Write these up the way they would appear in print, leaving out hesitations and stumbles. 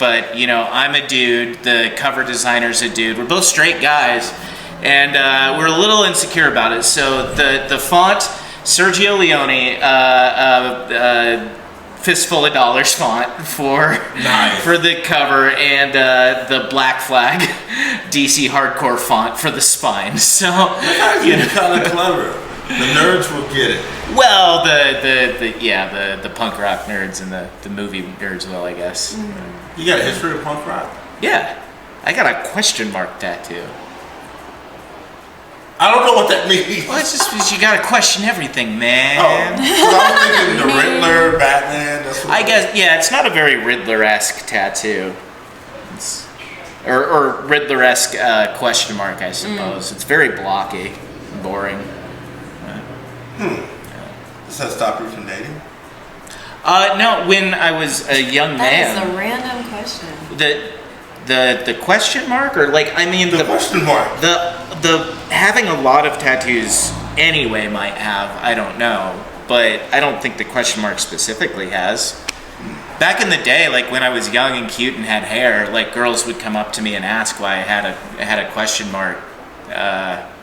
but you know, I'm a dude. The cover designer's a dude. We're both straight guys, and we're a little insecure about it. So the font, Sergio Leone, fistful of dollars font for the cover, and the Black Flag DC hardcore font for the spine. So you know, kind of clever. The nerds will get it. Well, the punk rock nerds and the movie nerds will, I guess. You got a history of punk rock? Yeah, I got a question mark tattoo. I don't know what that means. Well, it's just because you gotta question everything, man. Oh, so I was thinking the Riddler, Batman. That's what I guess, yeah, it's not a very Riddler-esque tattoo. Or Riddler-esque question mark, I suppose. It's very blocky and boring. Does that stop you from dating? No, when I was a young man. That is a random question. The question mark, or like, I mean the question mark. The having a lot of tattoos anyway might have, I don't know, but I don't think the question mark specifically has. Back in the day, like when I was young and cute and had hair, like girls would come up to me and ask why I had a question mark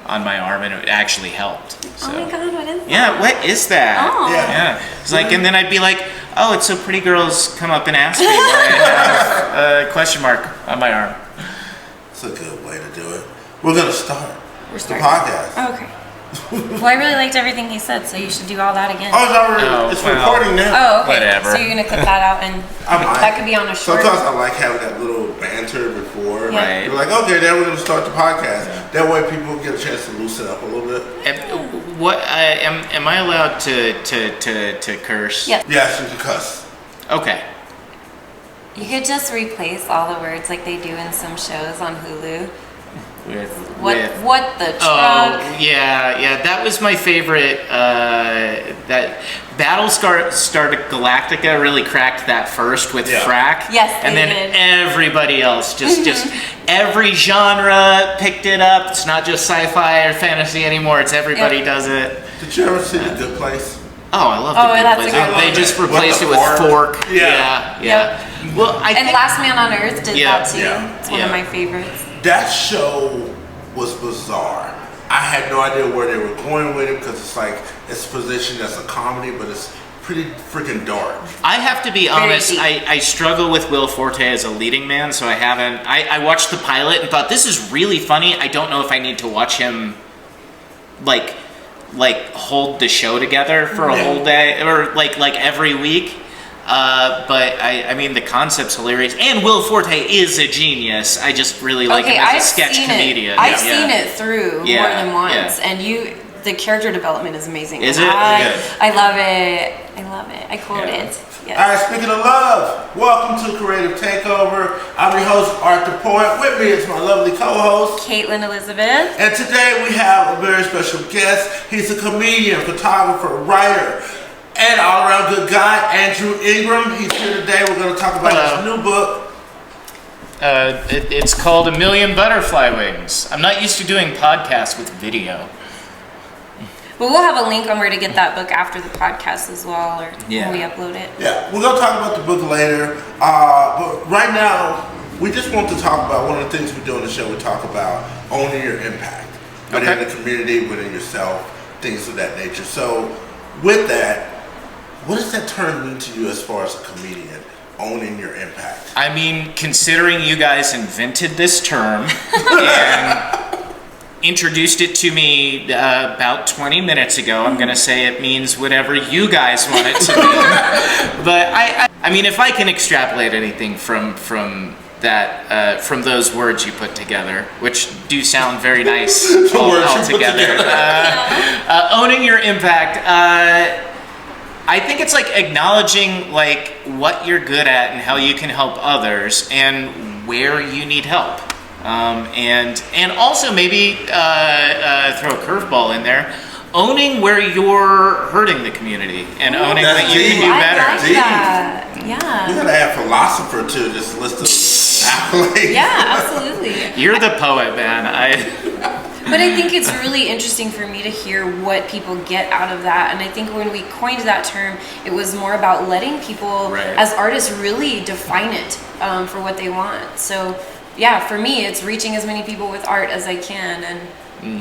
on my arm, and it actually helped. So. Oh my god, what is that? Yeah, what is that? Oh. Yeah. It's like, and then I'd be like, oh, it's so pretty girls come up and ask me why I have a question mark on my arm. It's a good way to do it. We're gonna start We're the starting. podcast. Oh, okay. Well, I really liked everything he said, so you should do all that again. Oh, it's already it's recording now. Oh, okay. Whatever. So you're gonna clip that out, and that could be on a short. Sometimes I like having that little banter before. Right. You're like, okay, then we're gonna start the podcast. Yeah. That way, people get a chance to loosen up a little bit. What am I allowed to curse? Yes. Yes, you can cuss. Okay. You could just replace all the words like they do in some shows on Hulu. What the truck? Oh yeah, that was my favorite. That Battlestar Galactica really cracked that first with frack. Yes, and they then did. everybody else just every genre picked it up. It's not just sci-fi or fantasy anymore. It's everybody does it. Did you ever see The Good Place? Oh, I love Oh, The Good that's Place. a good one. They just replaced it with fork. Yeah. Yeah. Well, I And think, Last Man on Earth did that too. Yeah. It's one of my favorites. That show was bizarre. I had no idea where they were going with it because it's like it's positioned as a comedy, but it's pretty freaking dark. I have to be honest, deep. I struggle with Will Forte as a leading man, so I haven't. I watched the pilot and thought, this is really funny. I don't know if I need to watch him like hold the show together for a whole day or like every week. But I mean, the concept's hilarious, and Will Forte is a genius. I just really like him as a sketch comedian. I've seen it through more than once, yeah. and the character development is amazing. Is it? I love it. I quote it. Yes. All right, speaking of love, welcome to Creative Takeover. I'm your host, Arthur Point. With me is my lovely co-host, Caitlin Elizabeth. and today we have a very special guest. He's a comedian, photographer, writer, and all-around good guy, Andrew Ingram. He's here today. We're going to talk about his new book. It's called A Million Butterfly Wings. I'm not used to doing podcasts with video. But we'll have a link on where to get that book after the podcast as well, or when we upload it. Yeah, we're going to talk about the book later. But right now, we just want to talk about one of the things we do on the show. We talk about owning your impact within the community, within yourself, things of that nature. So with that, what does that term mean to you as far as a comedian, owning your impact? I mean, considering you guys invented this term and introduced it to me about 20 minutes ago, I'm going to say it means whatever you guys want it to mean. But I mean, if I can extrapolate anything from that, from those words you put together, which do sound very nice all together, owning your impact, I think it's like acknowledging like what you're good at and how you can help others and where you need help. And also maybe throw a curveball in there, owning where you're hurting the community and owning that you can do better. I like that. Yeah. You gotta add philosopher to this list of accolades. Yeah, absolutely. You're the poet, man. But I think it's really interesting for me to hear what people get out of that. And I think when we coined that term, it was more about letting people, as artists, really define it for what they want. So, yeah, for me, it's reaching as many people with art as I can. And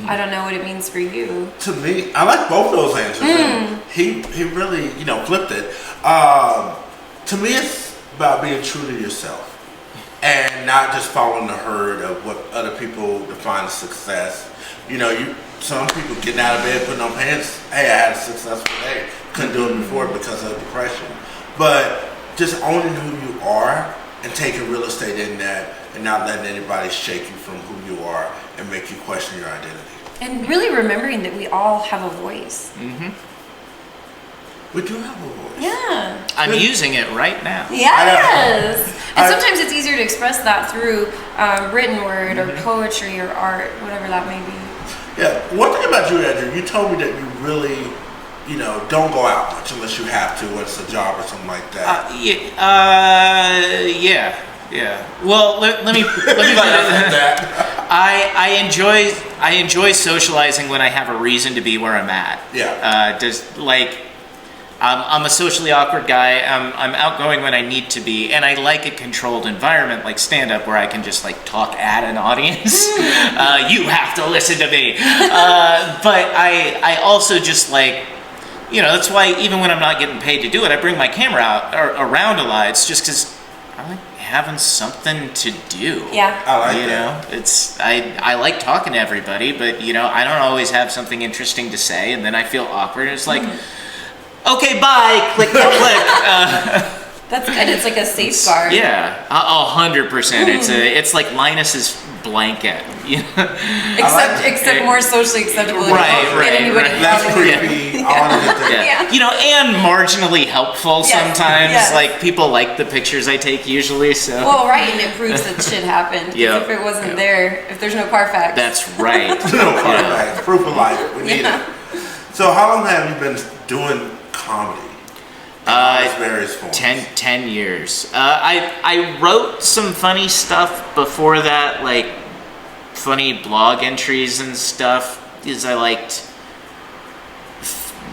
I don't know what it means for you. To me, I like both those answers. And he really, flipped it. To me, it's about being true to yourself and not just following the herd of what other people define as success. Some people getting out of bed, putting on pants. Hey, I had a successful day. Couldn't do it before because of depression. But just owning who you are and taking real estate in that, and not letting anybody shake you from who you are and make you question your identity. And really remembering that we all have a voice. We do have a voice. Yeah. I'm using it right now. Yes. And sometimes it's easier to express that through written word or poetry or art, whatever that may be. Yeah. One thing about you, Andrew, you told me that you really, don't go out much unless you have to, when it's a job or something like that. Yeah. Well, let me put it. I enjoy socializing when I have a reason to be where I'm at. Yeah. I'm a socially awkward guy. I'm outgoing when I need to be, and I like a controlled environment like stand-up where I can just talk at an audience. You have to listen to me. But I also just that's why even when I'm not getting paid to do it, I bring my camera out around a lot. It's just because I like having something to do. Yeah. I like that. It's I like talking to everybody, but I don't always have something interesting to say, and then I feel awkward. It's okay, bye. Click, click, click. That's good. It's like a safeguard. Yeah, 100%. It's like Linus's blanket. Except more socially acceptable. Right. That's creepy. I want to get there. Yeah. And marginally helpful sometimes. Yes. People like the pictures I take usually. So. Well, right, and it proves that shit happened. Yeah. If it wasn't there, if there's no Carfax. That's right. No Carfax. Proof of life. We need it. So how long have you been doing comedy? Various forms. 10 years. I wrote some funny stuff before that, funny blog entries and stuff, because I liked,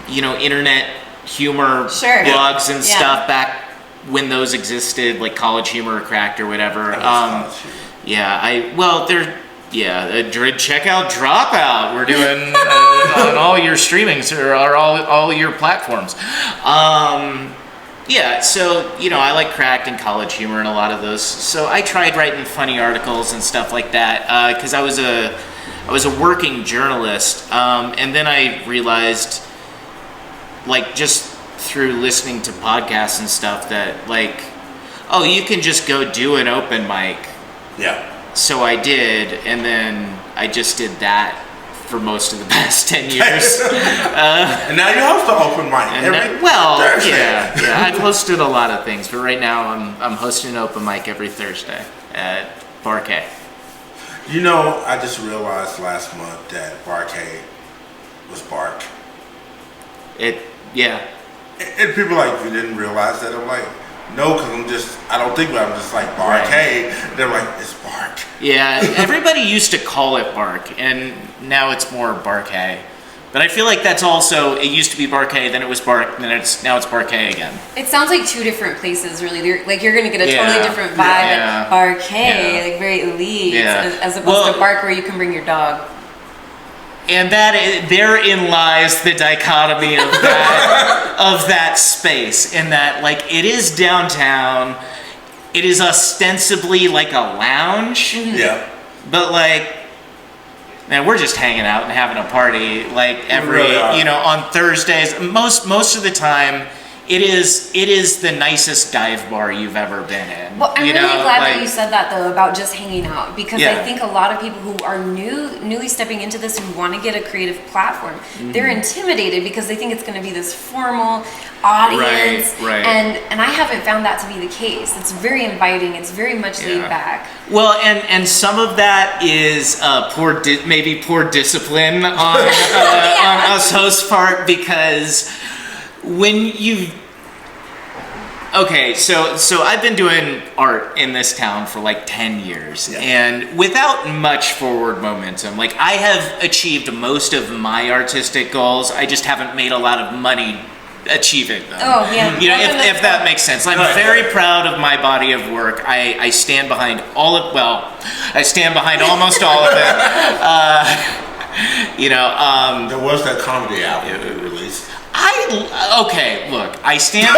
internet humor blogs and stuff back when those existed, like College Humor or Cracked or whatever. Check out Dropout. We're doing on all your streamings or all your platforms. So I like Cracked and College Humor and a lot of those. So I tried writing funny articles and stuff like that because I was a working journalist, and then I realized, just through listening to podcasts and stuff, that you can just go do an open mic. Yeah. So I did, and then I just did that for most of the past 10 years. And now you host an open mic Thursday. I've hosted a lot of things, but right now I'm hosting an open mic every Thursday at Bar K. I just realized last month that Bar K was Bark. And people you didn't realize that? I'm like, no, because I don't think about it. I'm just like Bar K. They're like, it's Bark. Yeah, everybody used to call it Bark, and now it's more Bar K. But I feel like that's also, it used to be Bar K, then it was Bark, now it's Bar K again. It sounds like two different places, really. You're going to get a totally different vibe at Bar K, very elite, as opposed to Bark where you can bring your dog. And therein lies the dichotomy of that space, in that it is downtown, it is ostensibly like a lounge, but man, we're just hanging out and having a party on Thursdays. Most of the time, it is the nicest dive bar you've ever been in. Well, I'm really glad that you said that, though, about just hanging out, because I think a lot of people who are newly stepping into this, who want to get a creative platform, they're intimidated because they think it's going to be this formal audience, and I haven't found that to be the case. It's very inviting. It's very much laid back. Well, and some of that is maybe poor discipline on us hosts' part, because when you Okay, so I've been doing art in this town for like 10 years, and without much forward momentum. Like, I have achieved most of my artistic goals. I just haven't made a lot of money achieving them. Oh, yeah. You know, if that makes sense. I'm very proud of my body of work. I stand behind all of, well, I stand behind almost all of it. You know, there was that comedy album released. Okay, look, I stand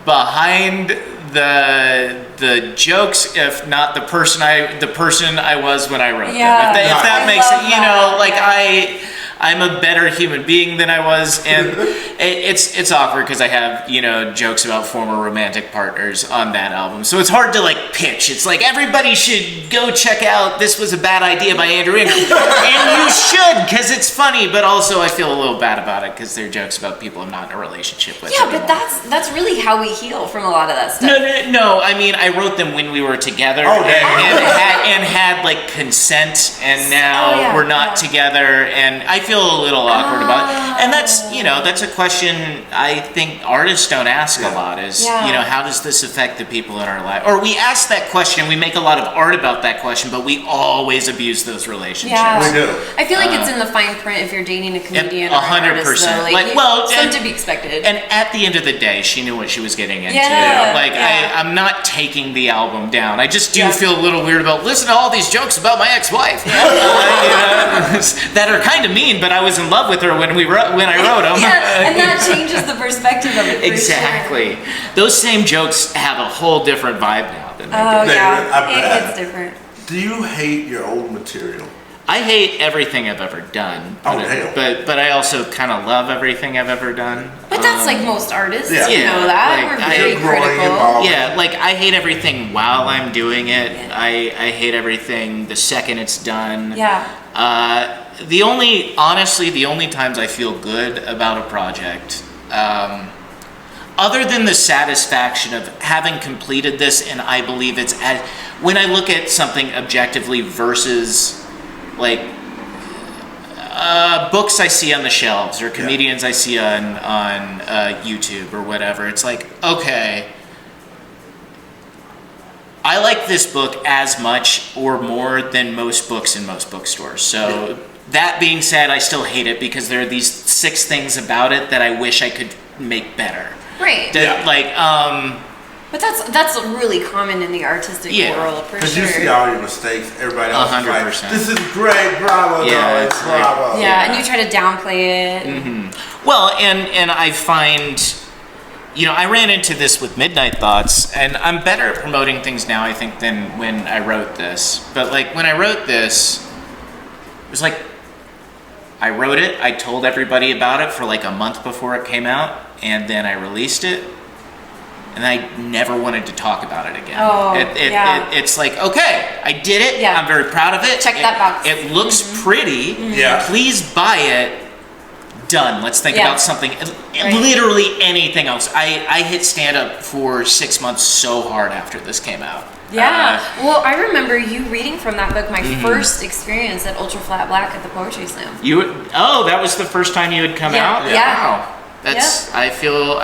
behind the jokes, if not the person I was when I wrote them. If that makes it, you know, like I'm a better human being than I was, and it's awkward because I have, you know, jokes about former romantic partners on that album, so it's hard to like pitch. It's like, everybody should go check out This Was a Bad Idea by Andrew Ingram, and you should, because it's funny, but also I feel a little bad about it because they're jokes about people I'm not in a relationship with. Yeah, anymore. but that's really how we heal from a lot of that stuff. No. I mean, I wrote them when we were together, and had like consent, and now we're not together, and I feel a little awkward about it. And that's, you know, that's a question I think artists don't ask a lot, is, you know, how does this affect the people in our life? Or we ask that question, we make a lot of art about that question, but we always abuse those relationships. We do. I feel like it's in the fine print if you're dating a comedian or an 100%. artist, though. Like, well, something to be expected. And at the end of the day, she knew what she was getting into. I'm not taking the album down. I just do feel a little weird about listening to all these jokes about my ex-wife that are kind of mean, but I was in love with her when I wrote them. And that changes the perspective of it. Exactly. Sure. Those same jokes have a whole different vibe now than they did. It's different. Do you hate your old material? I hate everything I've ever done, but I also kind of love everything I've ever done. But that's like most artists, you know that. Like, we're very critical. Like I hate everything while I'm doing it. I hate everything the second it's done. The only times I feel good about a project, other than the satisfaction of having completed this, and I believe it's when I look at something objectively versus like books I see on the shelves or comedians I see on YouTube or whatever, it's like, okay, I like this book as much or more than most books in most bookstores. So that being said, I still hate it because there are these 6 things about it that I wish I could make better. Right. But that's really common in the artistic world, for sure. Because you see all your mistakes, everybody else is like, this is great, bravo, bravo. And you try to downplay it. Mm-hmm. Well, and I find, you know, I ran into this with Midnight Thoughts, and I'm better at promoting things now, I think, than when I wrote this. But like when I wrote this, it was like, I wrote it, I told everybody about it for like a month before it came out, and then I released it. And I never wanted to talk about it again. It's like, okay, I did it. I'm very proud of it. Check that box. It looks pretty. Please buy it. Done. Let's think about something. Literally anything else. I hit stand-up for 6 months so hard after this came out. Well, I remember you reading from that book, my first experience at Ultra Flat Black at the Poetry Slam. That was the first time you had come out? Wow. That's, I feel,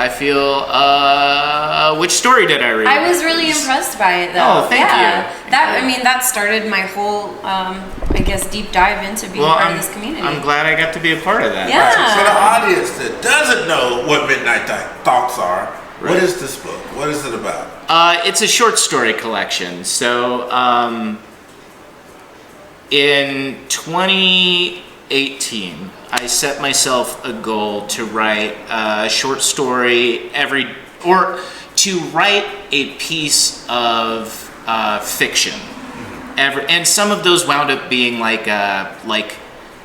which story did I read? I was really impressed by it, though. Oh, thank you. That started my whole, I guess, deep dive into being part of this community. I'm glad I got to be a part of that. For the audience that doesn't know what Midnight Thoughts are, what is this book? What is it about? It's a short story collection. So, in 2018, I set myself a goal to write a short story to write a piece of fiction. And some of those wound up being like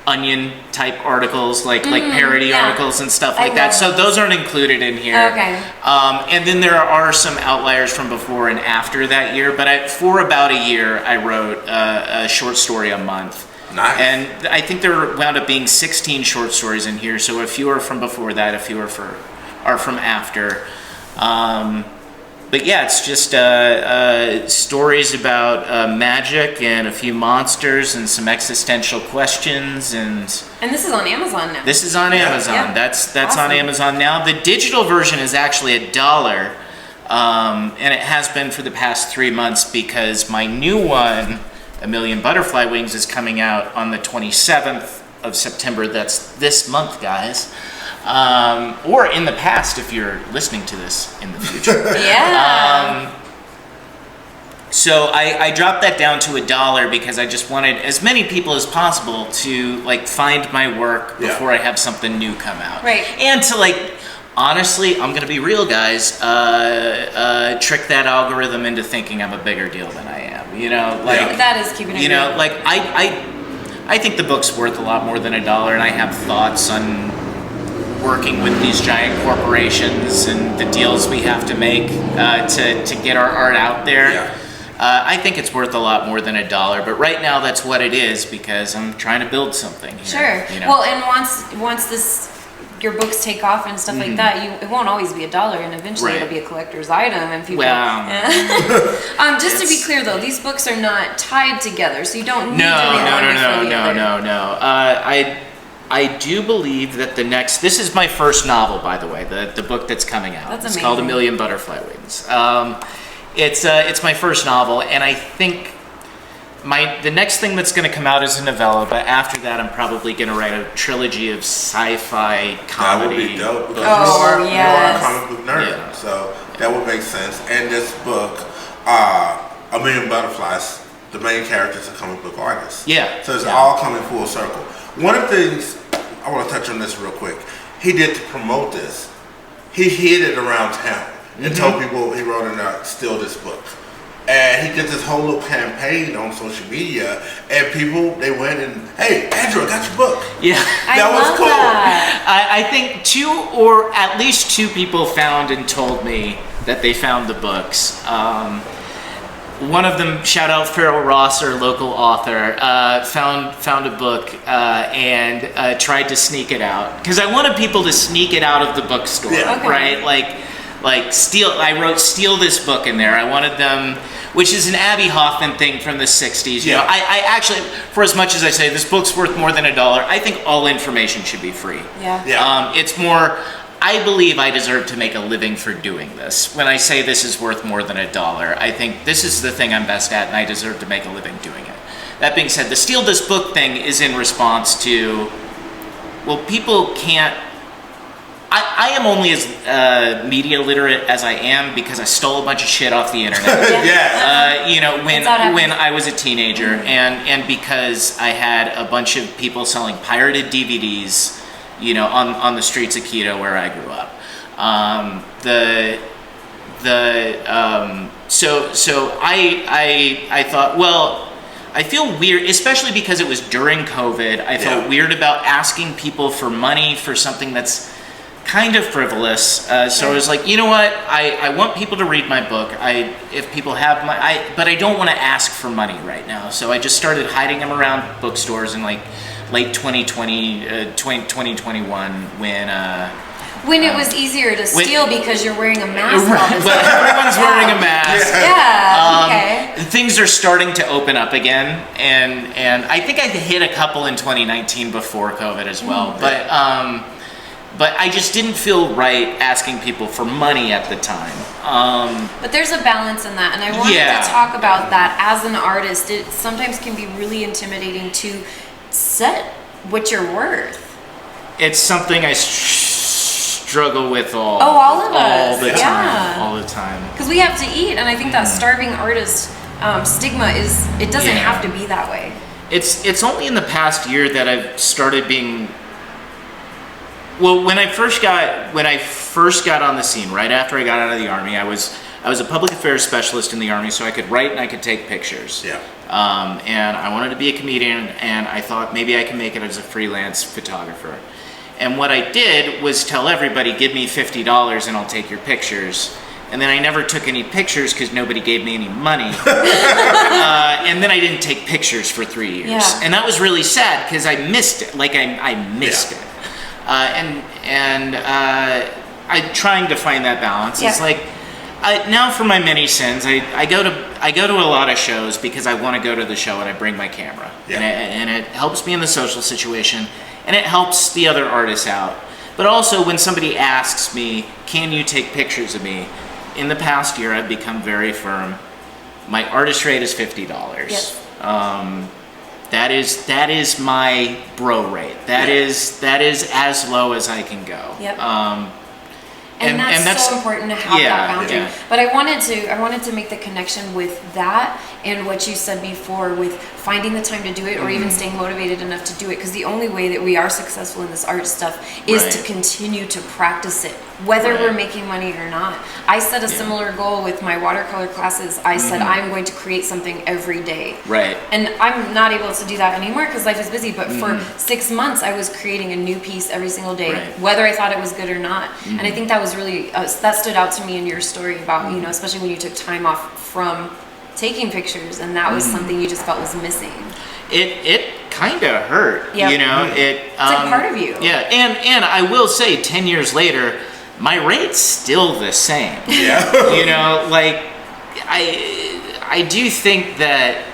Onion type articles, like parody articles and stuff like that. So those aren't included in here. Okay. And then there are some outliers from before and after that year. But for about a year, I wrote a short story a month. Nice. And I think there wound up being 16 short stories in here. So a few are from before that, a few are from after. but yeah, it's just stories about magic and a few monsters and some existential questions and this is on Amazon now. This is on Amazon. Yeah. That's Awesome. on Amazon now. The digital version is actually $1, and it has been for the past 3 months because my new one, A Million Butterfly Wings, is coming out on the 27th of September. That's this month, guys. Or in the past if you're listening to this in the future. Yeah. So I dropped that down to $1 because I just wanted as many people as possible to like find my work before I have something new come out. Right. And to like, honestly, I'm gonna be real, guys. Trick that algorithm into thinking I'm a bigger deal than I am. You know, like that is keeping it. You know, real. like I think the book's worth a lot more than $1, and I have thoughts on working with these giant corporations and the deals we have to make to get our art out there. Yeah. I think it's worth a lot more than $1, but right now that's what it is because I'm trying to build something here. Sure. You know? Well, and once your books take off and stuff like that, it won't always be $1, and eventually it'll be a collector's item, and people. Well, just to be clear though, these books are not tied together, so you don't need to read one before the other. No. I do believe that this is my first novel, by the way, the book that's coming out. That's it's amazing. called A Million Butterfly Wings. It's my first novel, and I think the next thing that's going to come out is a novella, but after that I'm probably going to write a trilogy of sci-fi comedy. That would be dope because Oh, you are a comic book nerd, so that would make sense. And this book, A Million Butterflies, the main character is a comic book artist. Yeah. So it's all coming full circle. One of the things, I want to touch on this real quick, he did to promote this, he hid it around town and told people he wrote in Steal This Book. And he did this whole little campaign on social media, and people, they went and, hey, Andrew, I got your book. Yeah. That was cool. I think 2 or at least 2 people found and told me that they found the books. One of them, shout out Farrell Ross, our local author, found a book and tried to sneak it out because I wanted people to sneak it out of the bookstore, right? Like steal. I wrote "steal this book" in there. I wanted them, which is an Abby Hoffman thing from the '60s. You know, I actually, for as much as I say this book's worth more than $1, I think all information should be free. Yeah. It's more. I believe I deserve to make a living for doing this. When I say this is worth more than $1, I think this is the thing I'm best at, and I deserve to make a living doing it. That being said, the Steal This Book thing is in response to, well, people can't. I am only as media literate as I am because I stole a bunch of shit off the internet. You know, when I was a teenager, and because I had a bunch of people selling pirated DVDs. You know, on the streets of Quito where I grew up. So I thought, well, I feel weird, especially because it was during COVID. I felt weird about asking people for money for something that's kind of frivolous. So I was like, you know what? I want people to read my book. If people have but I don't want to ask for money right now. So I just started hiding them around bookstores and like late 2020, 2021 when it was easier to steal because you're wearing a mask all the time. Well, everyone's wearing a mask. Okay. Things are starting to open up again, and I think I hit a couple in 2019 before COVID as well. But I just didn't feel right asking people for money at the time. But there's a balance in that, and I wanted to talk about that as an artist. It sometimes can be really intimidating to set what you're worth. It's something I struggle with all of us. All the time. Because we have to eat, and I think that starving artist stigma it doesn't have to be that way. It's only in the past year that I've started being. Well, when I first got on the scene, right after I got out of the Army, I was a public affairs specialist in the Army, so I could write and I could take pictures. Yeah. And I wanted to be a comedian, and I thought maybe I can make it as a freelance photographer. And what I did was tell everybody, give me $50 and I'll take your pictures. And then I never took any pictures because nobody gave me any money. And then I didn't take pictures for 3 years. Yeah. And that was really sad because I missed it. Like I missed it. I'm trying to find that balance. Yeah. It's like, now for my many sins, I go to a lot of shows because I want to go to the show and I bring my camera, and it helps me in the social situation, and it helps the other artists out. But also when somebody asks me, "Can you take pictures of me?" In the past year, I've become very firm. My artist rate is $50. Yes. That is my bro rate. That is as low as I can go. Yep. And that's so important to have that boundary. Yeah. But I wanted to make the connection with that and what you said before with finding the time to do it, or even staying motivated enough to do it. Because the only way that we are successful in this art stuff is to continue to practice it, whether we're making money or not. I set a similar goal with my watercolor classes. I said I'm going to create something every day. Right. And I'm not able to do that anymore because life is busy. But for 6 months, I was creating a new piece every single day, whether I thought it was good or not. And I think that was really that stood out to me in your story about especially when you took time off from taking pictures, and that was something you just felt was missing. It kind of hurt, Yep. It's like part of you. Yeah, and I will say, 10 years later, my rate's still the same. Yeah. Like I do think that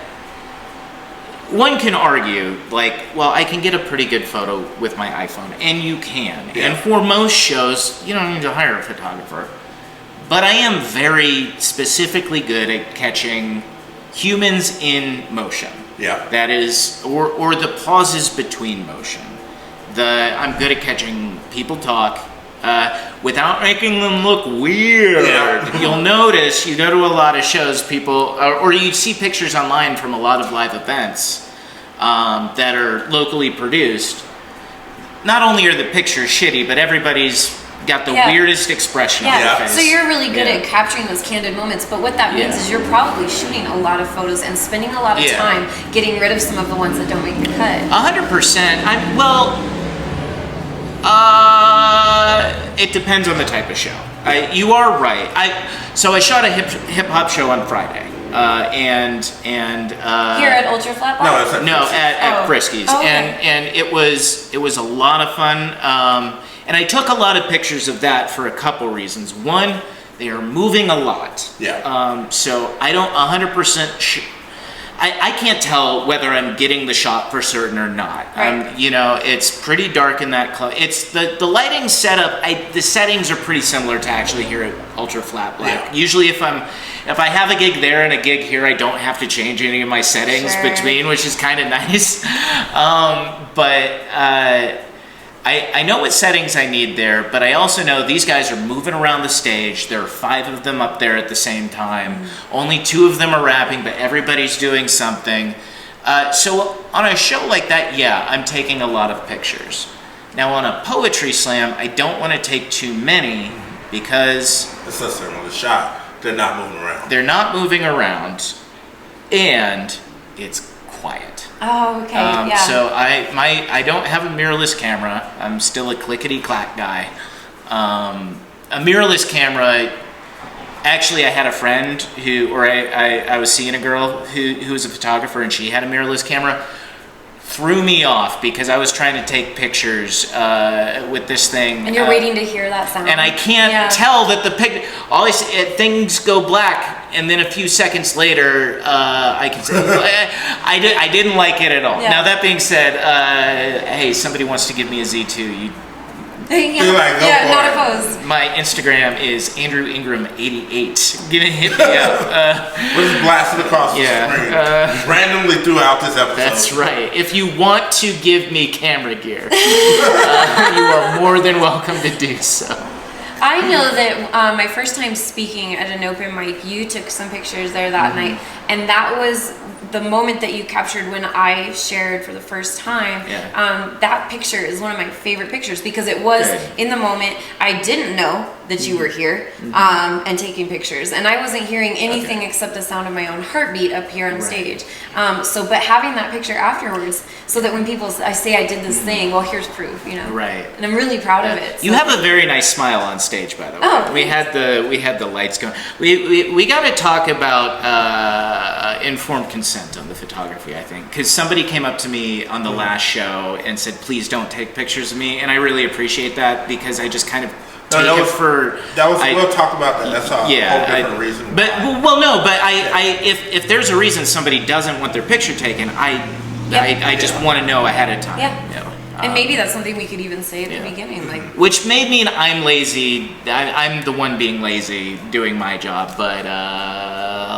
one can argue, like, well, I can get a pretty good photo with my iPhone, and you can. Yeah. And for most shows, you don't need to hire a photographer. But I am very specifically good at catching humans in motion. Yeah. That is, or the pauses between motion. I'm good at catching people talk without making them look weird. Yeah. You'll notice, you go to a lot of shows, people, or you see pictures online from a lot of live events that are locally produced. Not only are the pictures shitty, but everybody's got the weirdest expression on their face. So you're really good at capturing those candid moments, but what that means is you're probably shooting a lot of photos and spending a lot of time getting rid of some of the ones that don't make the cut. 100%. It depends on the type of show. You are right. So I shot a hip hop show on Friday, and here at Ultra Flat Black? at Frisky's, Oh, okay. and it was a lot of fun. And I took a lot of pictures of that for a couple reasons. One, they are moving a lot. Yeah. So I don't 100%. I can't tell whether I'm getting the shot for certain or not. Right. It's pretty dark in that club. It's the lighting setup. The settings are pretty similar to actually here at Ultra Flat Black. Yeah. Usually, if I have a gig there and a gig here, I don't have to change any of my settings between, which is kind of nice. I know what settings I need there, but I also know these guys are moving around the stage. There are 5 of them up there at the same time. Only 2 of them are rapping, but everybody's doing something. So on a show like that, I'm taking a lot of pictures. Now on a poetry slam, I don't want to take too many because It's a similar shot. They're not moving around. they're not moving around, and it's quiet. Oh, okay, So I don't have a mirrorless camera. I'm still a clickety-clack guy. A mirrorless camera, actually I had a friend I was seeing a girl who was a photographer, and she had a mirrorless camera. Threw me off because I was trying to take pictures with this thing. And you're waiting to hear that sound. And I can't tell that things go black, and then a few seconds later, I can say, I didn't like it at all. Yeah. Now that being said, hey, somebody wants to give me a Z2. You're like, go for not it. opposed. My Instagram is Andrew Ingram 88. Hit me up. We're just blasting across the screen randomly throughout this episode. That's right. If you want to give me camera gear, you are more than welcome to do so. I know that my first time speaking at an open mic, you took some pictures there that night, and that was the moment that you captured when I shared for the first time. That picture is one of my favorite pictures because it was in the moment. I didn't know that you were here and taking pictures, and I wasn't hearing anything except the sound of my own heartbeat up here on stage. But having that picture afterwards, so that when people I say I did this thing, well, here's proof, Right. And I'm really proud of it. You have a very nice smile on stage, by the way. Oh, we had the lights going. We got to talk about informed consent on the photography, I think, because somebody came up to me on the last show and said, "Please don't take pictures of me," and I really appreciate that because I just kind of take it for. We'll talk about that. That's a whole different reason. But if there's a reason somebody doesn't want their picture taken, I just want to know ahead of time. Yeah. And maybe that's something we could even say at the beginning, like. Which may mean I'm lazy. I'm the one being lazy doing my job, but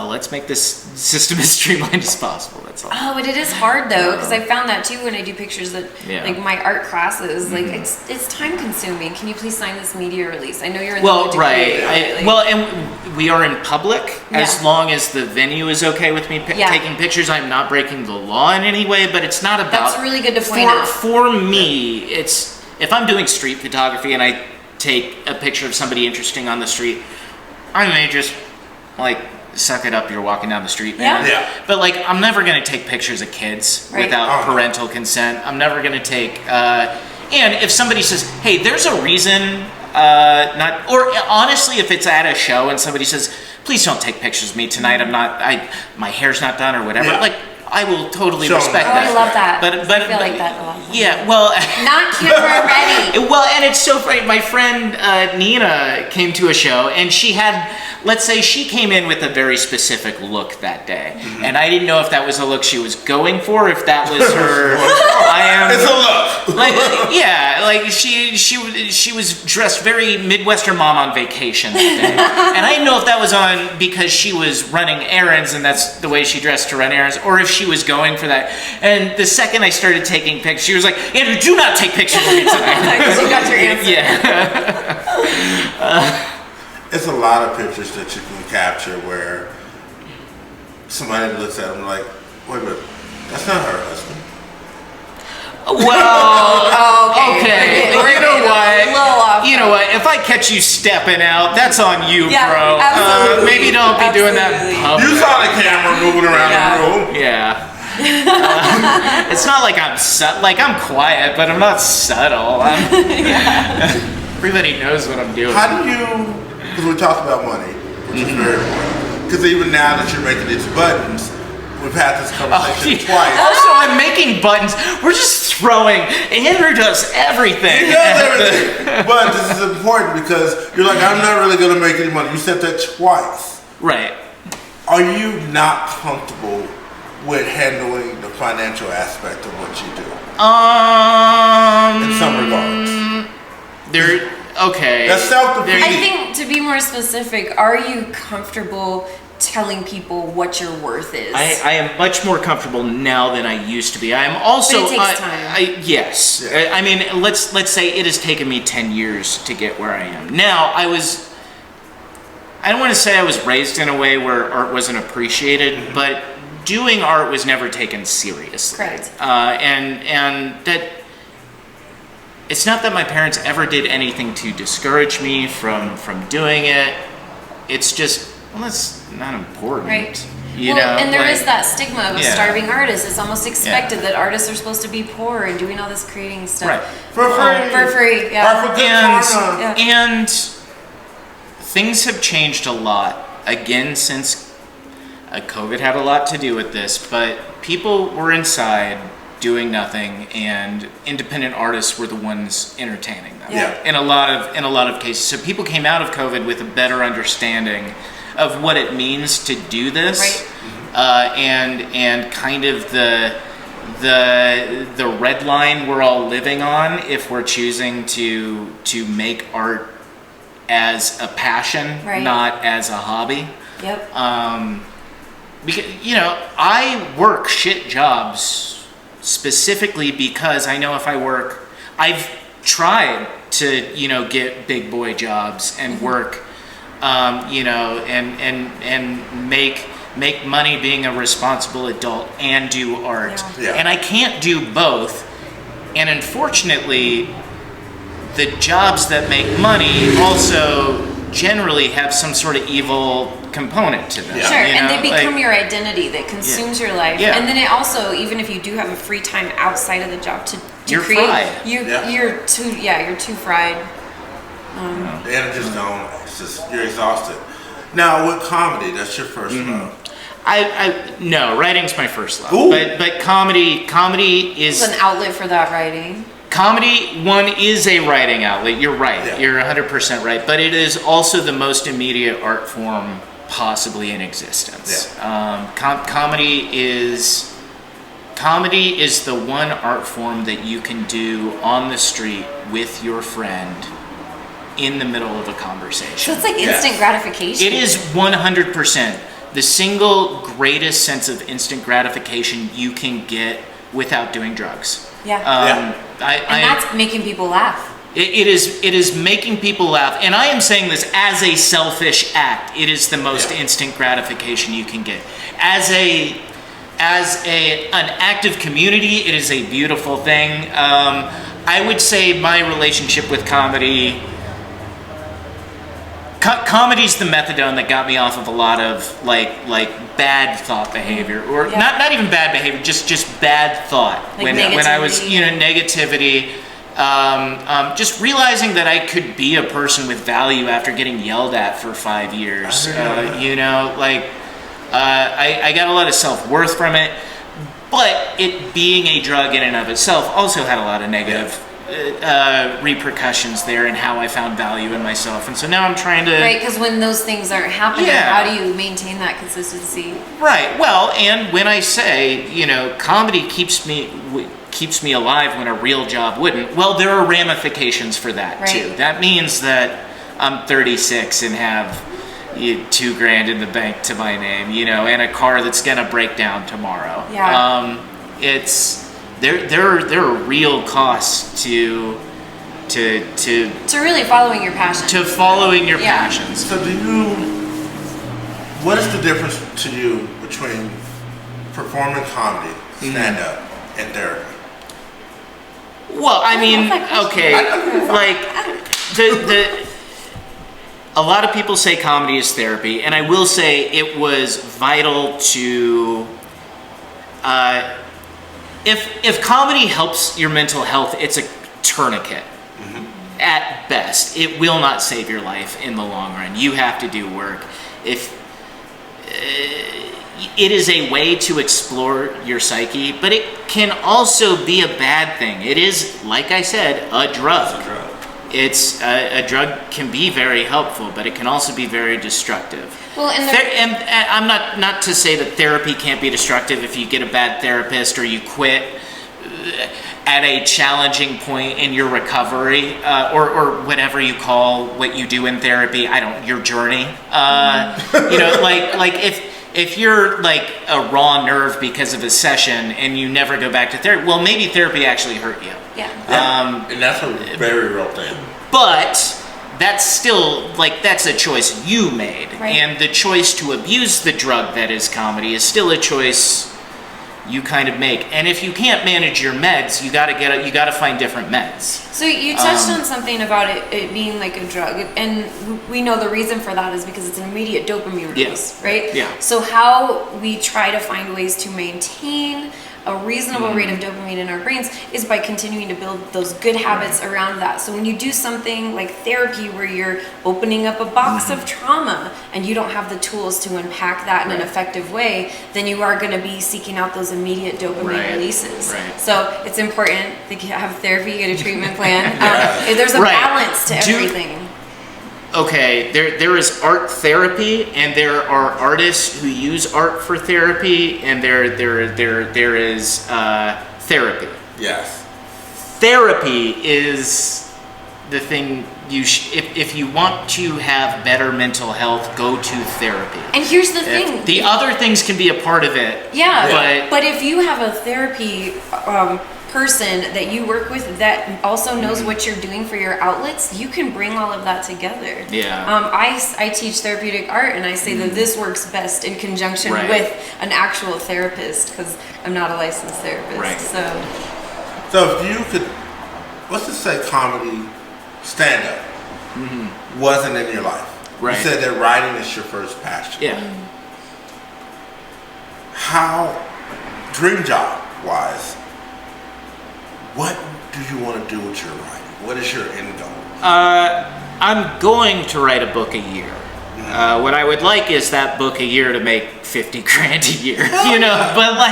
let's make this system as streamlined as possible. That's all. Oh, but it is hard though, because I found that too when I do pictures that, like my art classes, like it's time consuming. Can you please sign this media release? I know you're in the degree, and we are in public as long as the venue is okay with me taking pictures. I'm not breaking the law in any way, but it's not about. That's really good to point out. For me, it's if I'm doing street photography and I take a picture of somebody interesting on the street, I may just like suck it up. You're walking down the street, man. Yeah. But like, I'm never gonna take pictures of kids without parental consent. I'm never gonna take. And if somebody says, "Hey, there's a reason," or honestly, if it's at a show and somebody says, "Please don't take pictures of me tonight. My hair's not done," or whatever. Like, I will totally respect that. I love that. But I feel like that a lot. Yeah, well, not camera ready. Well, and it's so funny. My friend Nina came to a show, and she had, let's say, she came in with a very specific look that day, and I didn't know if that was a look she was going for, if that was her. It's a look. Like she was dressed very Midwestern mom on vacation that day, and I didn't know if that was on because she was running errands, and that's the way she dressed to run errands, or if she was going for that. And the second I started taking pictures, she was like, "Andrew, do not take pictures of me tonight." Because you got your answer. It's a lot of pictures that you can capture where somebody looks at them like, "Wait a minute, that's not her husband." Well, okay. You know what? If I catch you stepping out, that's on you, bro. Maybe don't be doing that in public. You saw the camera moving around the room. Yeah. It's not like I'm quiet, but I'm not subtle. Everybody knows what I'm doing. How do you? Because we talked about money, which is very important. Because even now that you're making these buttons. We've had this conversation twice. Also, I'm making buttons. We're just throwing. Andrew does everything. He does everything. But this is important because you're like, I'm not really going to make any money. You said that twice. Right. Are you not comfortable with handling the financial aspect of what you do? In some regards. Okay. That's self-defeating. I think to be more specific, are you comfortable telling people what your worth is? I am much more comfortable now than I used to be. I am also. But it takes time. Yes. Yeah. I mean, let's say it has taken me 10 years to get where I am. Now, I don't want to say I was raised in a way where art wasn't appreciated, but doing art was never taken seriously. Correct. And that. It's not that my parents ever did anything to discourage me from doing it. It's just, well, that's not important. Right. You know, and there is that stigma of a starving artist. It's almost expected Yeah. that artists are supposed to be poor and doing all this creating stuff. Right. For free. For free, yeah. Or for good karma. And things have changed a lot. Again, since COVID had a lot to do with this, but people were inside doing nothing, and independent artists were the ones entertaining them. Yeah. In a lot of cases. So people came out of COVID with a better understanding of what it means to do this, right. And kind of the red line we're all living on if we're choosing to make art as a passion, right. not as a hobby. Yep. Because I work shit jobs specifically because I know if I work, I've tried to get big boy jobs and work, and make money being a responsible adult and do art. Yeah. And I can't do both. And unfortunately, the jobs that make money also generally have some sort of evil component to them. Yeah. Sure, and they become your identity that consumes your life. Yeah. And then it also, even if you do have a free time outside of the job to You're create, fried. you're too fried. The energy's gone. It's just, you're exhausted. Now with comedy, that's your first love. No, writing's my first love. Ooh. But comedy is It's an outlet for that writing. comedy, one, is a writing outlet. You're right. Yeah. You're 100% right. But it is also the most immediate art form possibly in existence. Yeah. Comedy is the one art form that you can do on the street with your friend in the middle of a conversation. So it's like instant gratification. It is 100% the single greatest sense of instant gratification you can get without doing drugs. Yeah. And that's making people laugh. It is making people laugh, and I am saying this as a selfish act. It is the most instant gratification you can get. As an active community, it is a beautiful thing. I would say my relationship with comedy. Comedy's the methadone that got me off of a lot of like bad thought behavior, or not even bad behavior, just bad thought. Like when I was negativity, just realizing that I could be a person with value after getting yelled at for 5 years. I got a lot of self-worth from it, but it being a drug in and of itself also had a lot of negative repercussions there in how I found value in myself. And so now I'm trying to... Right, because when those things aren't happening, how do you maintain that consistency? Right, well, and when I say, comedy keeps me alive when a real job wouldn't, well, there are ramifications for that too. That means that I'm 36 and have $2,000 in the bank to my name, and a car that's gonna break down tomorrow. Yeah. There are real costs to really following your passion. To following your passions. So what is the difference to you between performing comedy, stand-up, and therapy? Well, I mean, okay, a lot of people say comedy is therapy, and I will say it was vital to, if comedy helps your mental health, it's a tourniquet. At best. It will not save your life in the long run. You have to do work. It is a way to explore your psyche, but it can also be a bad thing. It is, like I said, a drug. It's a drug can be very helpful, but it can also be very destructive. Well, and I'm not to say that therapy can't be destructive if you get a bad therapist or you quit at a challenging point in your recovery, or whatever you call what you do in therapy. Your journey. Like if you're like a raw nerve because of a session and you never go back to therapy, well, maybe therapy actually hurt you. Yeah. And that's a very real thing. But that's still, that's a choice you made. Right. And the choice to abuse the drug that is comedy is still a choice you kind of make. And if you can't manage your meds, you gotta find different meds. So you touched on something about it being like a drug, and we know the reason for that is because it's an immediate dopamine release, right? Yeah. So how we try to find ways to maintain a reasonable rate of dopamine in our brains is by continuing to build those good habits around that. So when you do something like therapy where you're opening up a box of trauma and you don't have the tools to unpack that in an effective way, then you are going to be seeking out those immediate dopamine releases. Right. So it's important that you have therapy, get a treatment plan. There's a balance to everything. Okay, there is art therapy, and there are artists who use art for therapy, and there is therapy. Yes. Therapy is the thing if you want to have better mental health, go to therapy. And here's the thing. The other things can be a part of it. Yeah, but if you have a therapy person that you work with that also knows what you're doing for your outlets, you can bring all of that together. Yeah. I teach therapeutic art, and I say that this works best in conjunction with an actual therapist, because I'm not a licensed therapist. Right. So if you could, let's just say comedy, stand-up, wasn't in your life. Right. You said that writing is your first passion. Yeah. How, dream job wise, what do you want to do with your writing? What is your end goal? I'm going to write a book a year. What I would like is that book a year to make $50,000 a year, But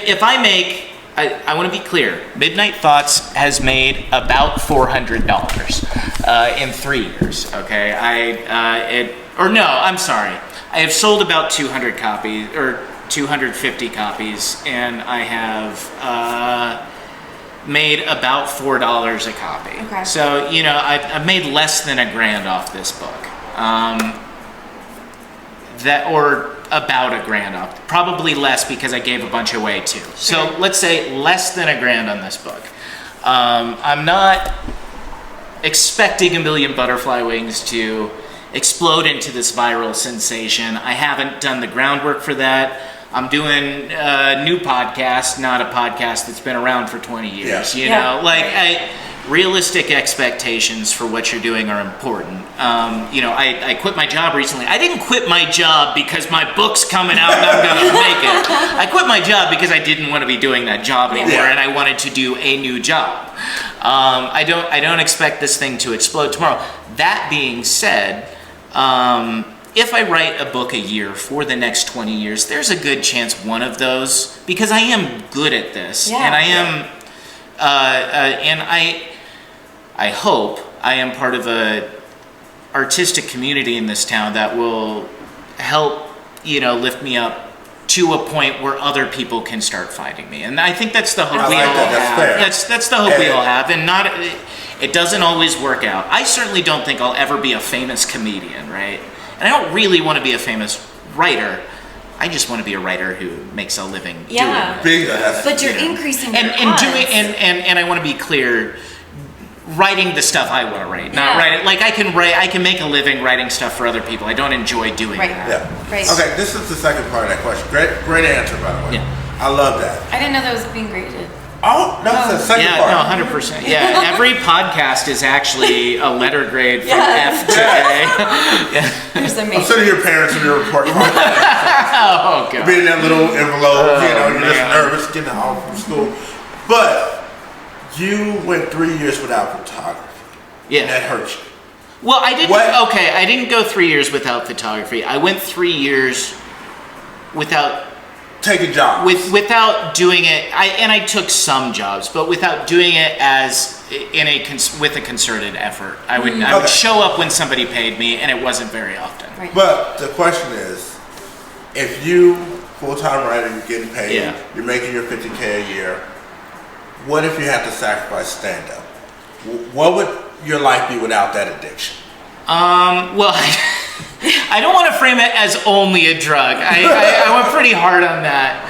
if I make I want to be clear. Midnight Thoughts has made about $400 in 3 years. Okay, I'm sorry. I have sold about 200 copies or 250 copies, and I have made about $4 a copy. Okay. So I've made less than $1,000 off this book. Or about $1,000 off, probably less because I gave a bunch away too. Sure. So let's say less than $1,000 on this book. I'm not expecting a million butterfly wings to explode into this viral sensation. I haven't done the groundwork for that. I'm doing a new podcast, not a podcast that's been around for 20 years. Realistic expectations for what you're doing are important. I quit my job recently. I didn't quit my job because my book's coming out and I'm gonna make it. I quit my job because I didn't want to be doing that job anymore, and I wanted to do a new job. I don't expect this thing to explode tomorrow. That being said, if I write a book a year for the next 20 years, there's a good chance one of those, because I am good at this, and I am, and I hope I am part of a artistic community in this town that will help, lift me up to a point where other people can start finding me. And I think that's the hope we all have. That's the hope we all have, and it doesn't always work out. I certainly don't think I'll ever be a famous comedian, right? And I don't really want to be a famous writer. I just want to be a writer who makes a living doing it. But you're increasing your odds. And I want to be clear, writing the stuff I want to write, not write it. Like I can make a living writing stuff for other people. I don't enjoy doing that. Yeah. Right. Okay, this is the second part of that question. Great answer, by the way. Yeah. I love that. I didn't know that was being graded. Oh, no, it's the second part. Yeah, no, 100%. Yeah, every podcast is actually a letter grade from F to A. There's the I'm sending your parents in your report card. Oh, God. Being in that little envelope, you're just nervous getting home from school. But you went 3 years without photography. Yeah. And that hurt you. Well, I didn't go 3 years without photography. I went 3 years without taking jobs. Without doing it. I took some jobs, but without doing it with a concerted effort. I would show up when somebody paid me, and it wasn't very often. Right. But the question is, if you full-time writer, you're getting paid, you're making your $50K a year, what if you had to sacrifice stand-up? What would your life be without that addiction? Well, I don't want to frame it as only a drug. I went pretty hard on that.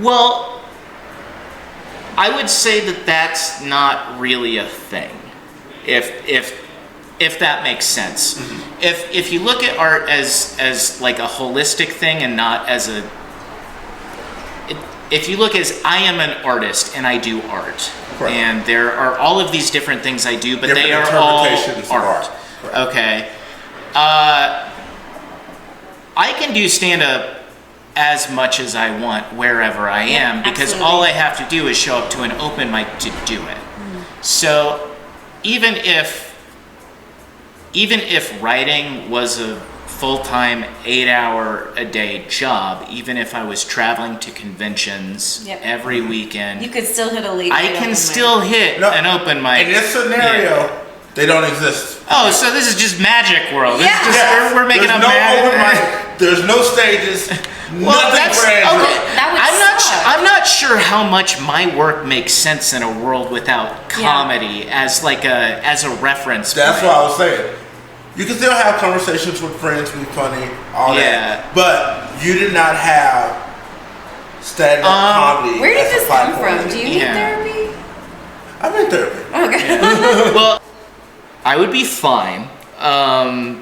Well, I would say that that's not really a thing, if that makes sense. Mm-hmm. If you look at art as like a holistic thing and not as if you look as I am an artist and I do art, and there are all of these different things I do, but they are all art. Okay. I can do stand-up as much as I want wherever I am, because all I have to do is show up to an open mic to do it. So even if writing was a full-time 8-hour-a-day job, even if I was traveling to conventions every weekend, you could still hit a late I can still hit an open mic. In this scenario, they don't exist. Oh, so this is just magic world. This is just, we're making There's a magic. Open mic, there's no stages. Nothing for Andrew. Okay. That would I'm not sure how much my work makes sense in a world without comedy as a reference. That's what I was saying. You can still have conversations with friends, be funny, all that. But you did not have stand-up comedy. Where did this come from? Do you need therapy? I'm in therapy. Okay. Well, I would be fine. I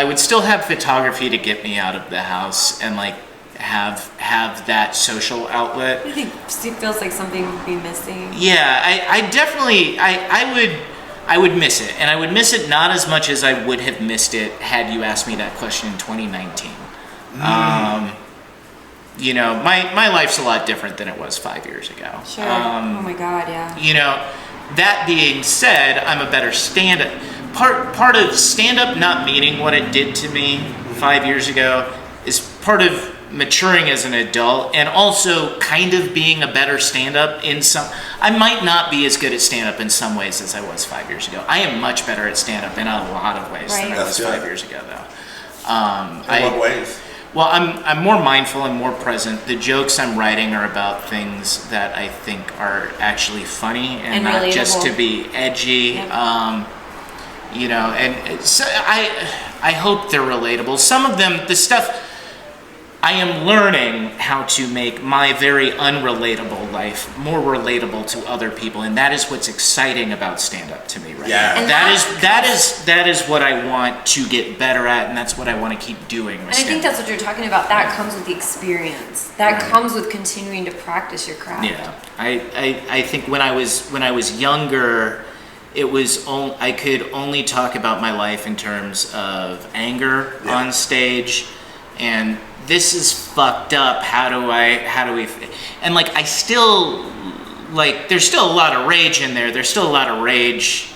would still have photography to get me out of the house and like have that social outlet. I think it feels like something would be missing. Yeah, I definitely I would miss it, and I would miss it not as much as I would have missed it had you asked me that question in 2019. My life's a lot different than it was 5 years ago. Sure. Oh my God, yeah. That being said, I'm a better stand-up. Part of stand-up not meaning what it did to me 5 years ago is part of maturing as an adult, and also kind of being a better stand-up in some. I might not be as good at stand-up in some ways as I was 5 years ago. I am much better at stand-up in a lot of ways than I was 5 years ago, though. In what ways? Well, I'm more mindful and more present. The jokes I'm writing are about things that I think are actually funny and not just to be edgy. Yep. You know, and so I hope they're relatable. Some of them, the stuff, I am learning how to make my very unrelatable life more relatable to other people, and that is what's exciting about stand-up to me right now. And that is what I want to get better at, and that's what I want to keep doing. And I think that's what you're talking about. That comes with the experience. That comes with continuing to practice your craft. Yeah, I think when I was younger, it was I could only talk about my life in terms of anger on stage, and this is fucked up. How do we? And like I still there's still a lot of rage in there. There's still a lot of rage,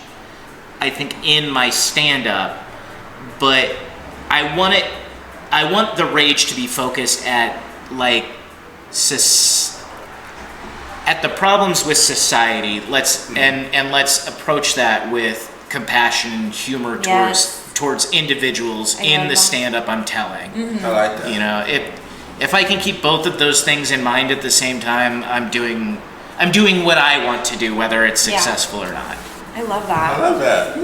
I think, in my stand-up, but I want the rage to be focused at at the problems with society. Let's approach that with compassion and humor towards individuals in the stand-up I'm telling. Mm-hmm. I like that. You know, if I can keep both of those things in mind at the same time, I'm doing what I want to do, whether it's successful or not. I love that. I love that.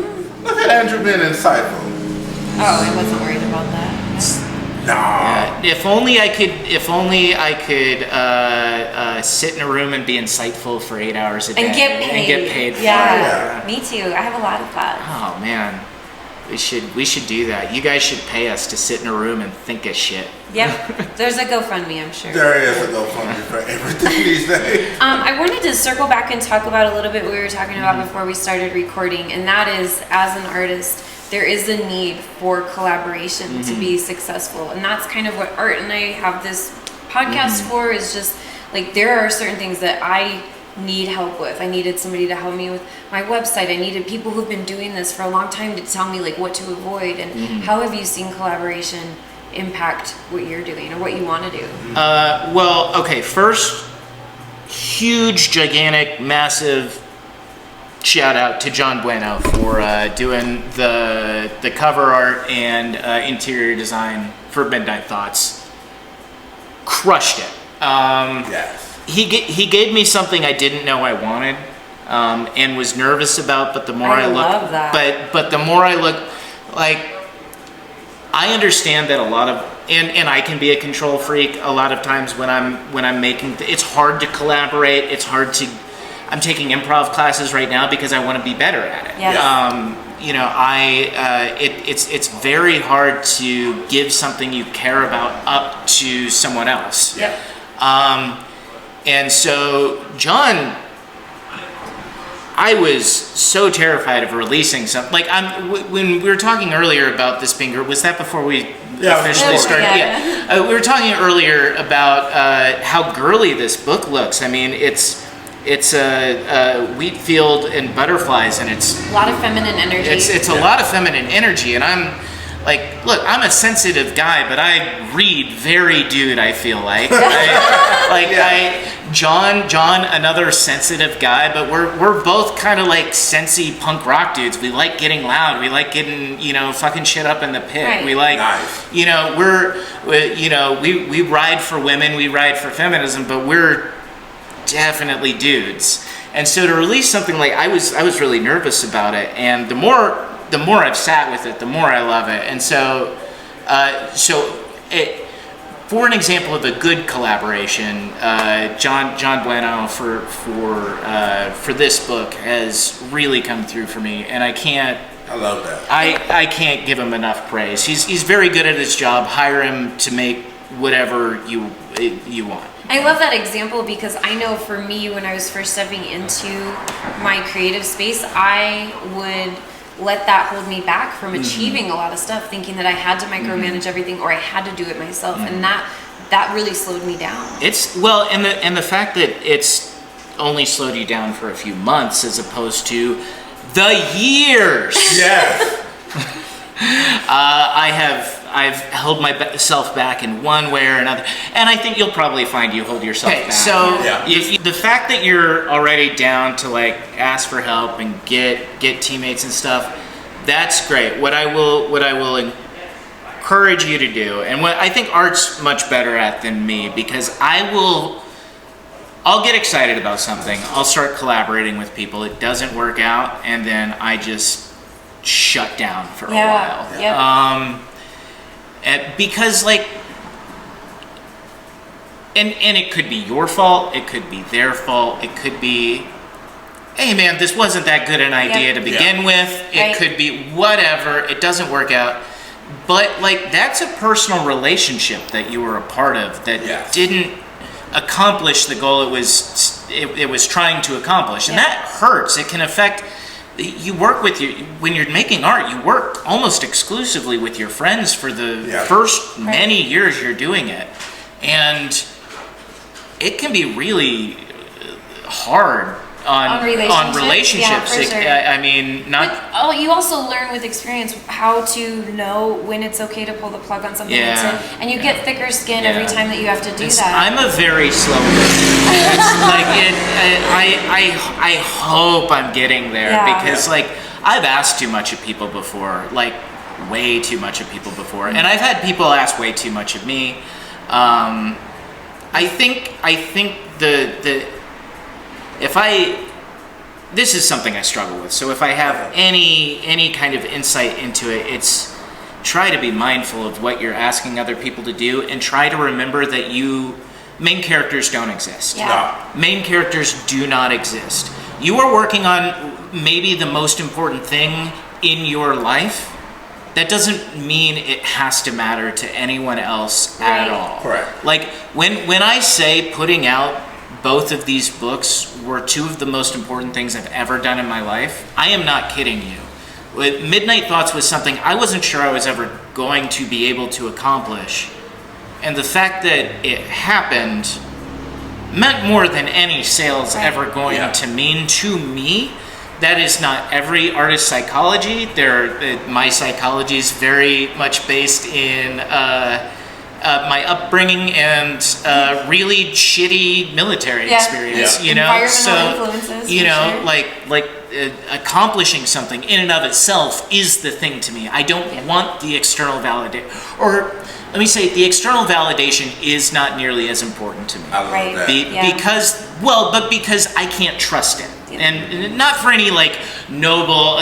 Look at Andrew being insightful. Oh, I wasn't worried about that. No. If only I could sit in a room and be insightful for 8 hours a day and get paid. for Yeah, me too. I have a lot of that. Oh man, we should do that. You guys should pay us to sit in a room and think of shit. Yep, there's a GoFundMe, I'm sure. There is a GoFundMe for everything these days. I wanted to circle back and talk about a little bit what we were talking about before we started recording, and that is, as an artist, there is a need for collaboration to be successful, and that's kind of what Art and I have this podcast for. Is just like there are certain things that I need help with. I needed somebody to help me with my website. I needed people who've been doing this for a long time to tell me like what to avoid. And how have you seen collaboration impact what you're doing or what you want to do? Well, okay, first, huge, gigantic, massive shout out to John Bueno for doing the cover art and interior design for Midnight Thoughts. Crushed it. Yes. He gave me something I didn't know I wanted and was nervous about, but the more I look, love that. But the more I look, like I understand that a lot of and I can be a control freak a lot of times when I'm making. It's hard to collaborate. It's hard to. I'm taking improv classes right now because I want to be better at it. Yes. You know, it's very hard to give something you care about up to someone else. Yep. And so, John, I was so terrified of releasing something. Like, when we were talking earlier about this being, was that before we officially started? Yeah. We were talking earlier about how girly this book looks. I mean, it's a wheat field and butterflies, and it's a lot of feminine energy. It's a lot of feminine energy, and I'm like, look, I'm a sensitive guy, but I read very dude. I feel like, John, another sensitive guy, but we're both kind of like sensy punk rock dudes. We like getting loud. We like getting fucking shit up in the pit. Right. We like we ride for women. We ride for feminism, but we're definitely dudes. And so to release something like I was really nervous about it, and the more I've sat with it, the more I love it. And so for an example of a good collaboration, John Bueno for this book has really come through for me, and I love that. I can't give him enough praise. He's very good at his job. Hire him to make whatever you want. I love that example because I know for me, when I was first stepping into my creative space, I would let that hold me back from achieving a lot of stuff, thinking that I had to micromanage everything or I had to do it myself, and that really slowed me down. And the fact that it's only slowed you down for a few months as opposed to the years. Yes. I've held myself back in one way or another, and I think you'll probably find you hold yourself back. So the fact that you're already down to like ask for help and get teammates and stuff, that's great. What I will encourage you to do, and what I think Art's much better at than me, because I'll get excited about something. I'll start collaborating with people. It doesn't work out, and then I just shut down for a while. Because like, and it could be your fault. It could be their fault. It could be, hey man, this wasn't that good an idea to begin with. It could be whatever. It doesn't work out. But like, that's a personal relationship that you were a part of that didn't accomplish the goal it was trying to accomplish, and that hurts. It can affect. You work with when you're making art, you work almost exclusively with your friends for the first many years you're doing it, and it can be really hard on relationships. Yeah, for sure. I mean, not. But, you also learn with experience how to know when it's okay to pull the plug on something, and you get thicker skin every time that you have to do that. I'm a very slow person. It's like I hope I'm getting there because like I've asked too much of people before, like way too much of people before, and I've had people ask way too much of me. I think this is something I struggle with. So if I have any kind of insight into it, it's try to be mindful of what you're asking other people to do, and try to remember that main characters don't exist. Main characters do not exist. You are working on maybe the most important thing in your life. That doesn't mean it has to matter to anyone else at all. Correct. Like when I say putting out both of these books were two of the most important things I've ever done in my life, I am not kidding you. Midnight Thoughts was something I wasn't sure I was ever going to be able to accomplish. And the fact that it happened meant more than any sales ever going to mean to me. That is not every artist's psychology. My psychology is very much based in my upbringing and really shitty military experience. You know, so like accomplishing something in and of itself is the thing to me. I don't want the external validation, or let me say, the external validation is not nearly as important to me. I love that. Because I can't trust it. And not for any like noble.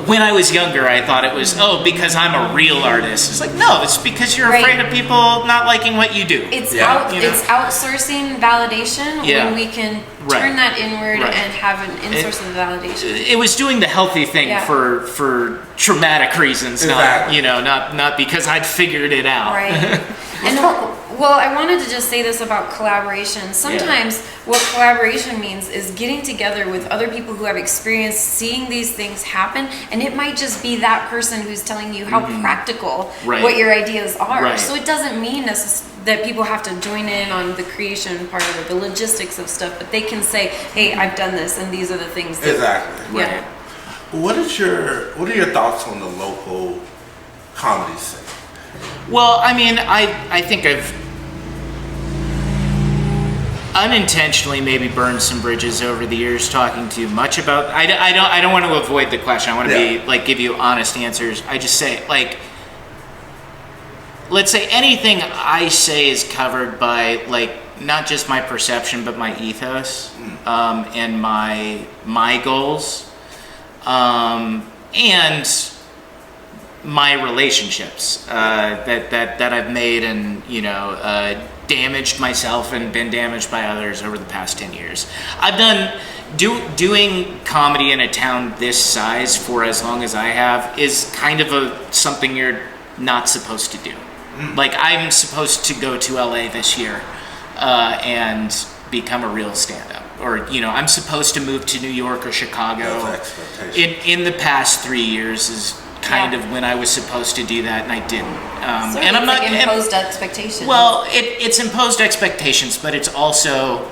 When I was younger, I thought it was because I'm a real artist. It's like, no, it's because you're afraid of people not liking what you do. It's it's outsourcing validation when we can turn that inward and have an in-source of validation. It was doing the healthy thing for traumatic reasons, not because I'd figured it out. Right. Well, I wanted to just say this about collaboration. Sometimes what collaboration means is getting together with other people who have experience seeing these things happen, and it might just be that person who's telling you how practical what your ideas are. So it doesn't mean that people have to join in on the creation part of it, the logistics of stuff, but they can say, hey, I've done this, and these are the things that... Exactly. Yeah. What are your thoughts on the local comedy scene? Well, I mean, I think I've unintentionally maybe burned some bridges over the years talking too much about. I don't want to avoid the question. I want to be like give you honest answers. I just say like, let's say anything I say is covered by like not just my perception but my ethos and my goals and my relationships that I've made and damaged myself and been damaged by others over the past 10 years. I've done doing comedy in a town this size for as long as I have is kind of something you're not supposed to do. Like I'm supposed to go to LA this year and become a real stand-up, or I'm supposed to move to New York or Chicago. In the past 3 years is kind of when I was supposed to do that, and I didn't. And I'm not like imposed expectations. Well, it's imposed expectations, but it's also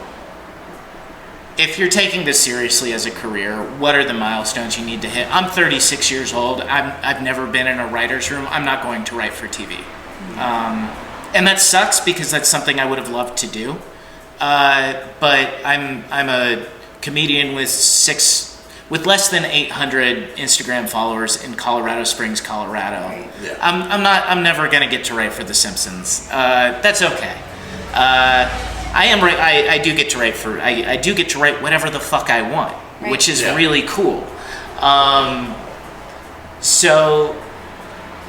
if you're taking this seriously as a career, what are the milestones you need to hit? I'm 36 years old. I've never been in a writer's room. I'm not going to write for TV. And that sucks because that's something I would have loved to do. But I'm a comedian with less than 800 Instagram followers in Colorado Springs, Colorado. Right. Yeah. I'm never gonna get to write for The Simpsons. That's okay. I do get to write I do get to write whatever the fuck I want, Right. which is Yeah. really cool. So